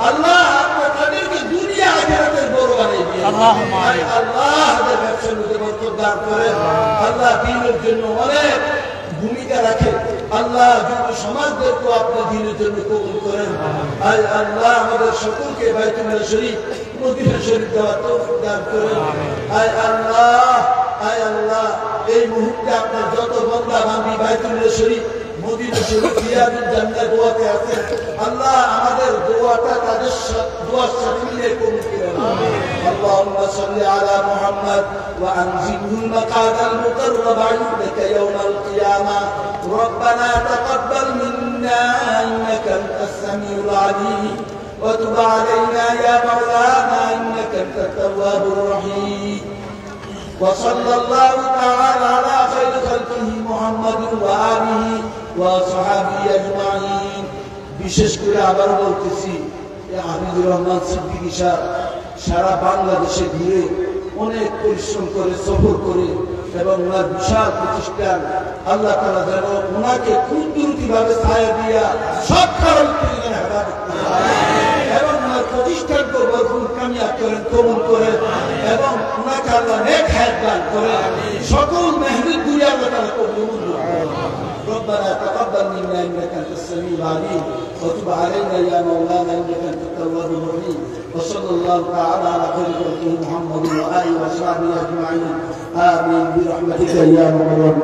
আল্লাহ আপনি তাদেরকে দুনিয়া আখিরাতের বড় বানিয়ে দিন আল্লাহ তাদের ব্যবসার মধ্যে বরকত দান করেন আল্লাহ দ্বীনের জন্য অনেক ভূমিকা রাখেন আল্লাহ যুব সমাজদেরকে আপনি দ্বীনের জন্য কবুল করেন আয় আল্লাহ আমাদের সকলকে বাইতুল্লাহ শরীফ মদিনা শরীফ দেওয়ার তৌফিক দান করেন আয় আল্লাহ এই মুহূর্তে আপনার যত বান্দা বান্দি বাইতুল্লাহ শরীফ মদিনা শরীফ রিয়াদুল জান্নাত দোয়াতে আছেন আল্লাহ আমাদের দোয়াটা তাদের দোয়ার সাথে মিলে কবুল করেন اللهم صل على محمد وأنزله المقعد المقرب عندك يوم القيامة ربنا تقبل منا إنك أنت السميع العليم وتب علينا يا مولانا إنك أنت التواب الرحيم وصلى الله تعالى على خير خلقه محمد وآله وصحبه أجمعين বিশেষ করে আবার বলতেছি হাবিবুর রহমান সিদ্দিকী সারা বাংলাদেশে ঘুরে অনেক পরিশ্রম করে সফর করে এবং ওনার বিশাল প্রতিষ্ঠান আল্লাহ তাআলা যেন ওনাকে কুদরতি ভাবে ছায়া দিয়া সব কারণ থেকে হেফাজত করেন এবং ওনার প্রতিষ্ঠানকে ভরপুর কামিয়াব করেন কবুল করেন এবং ওনাকে আল্লাহ নেক হায়াত দান করেন সকল মেহনত দুনিয়া আল্লাহ তাআলা কবুল করেন ربنا تقبل منا انك انت السميع العليم وتب علينا يا مولانا انك انت التواب الرحيم وصلى الله تعالى على خير خلقه محمد واله وصحبه اجمعين امين برحمتك يا مولانا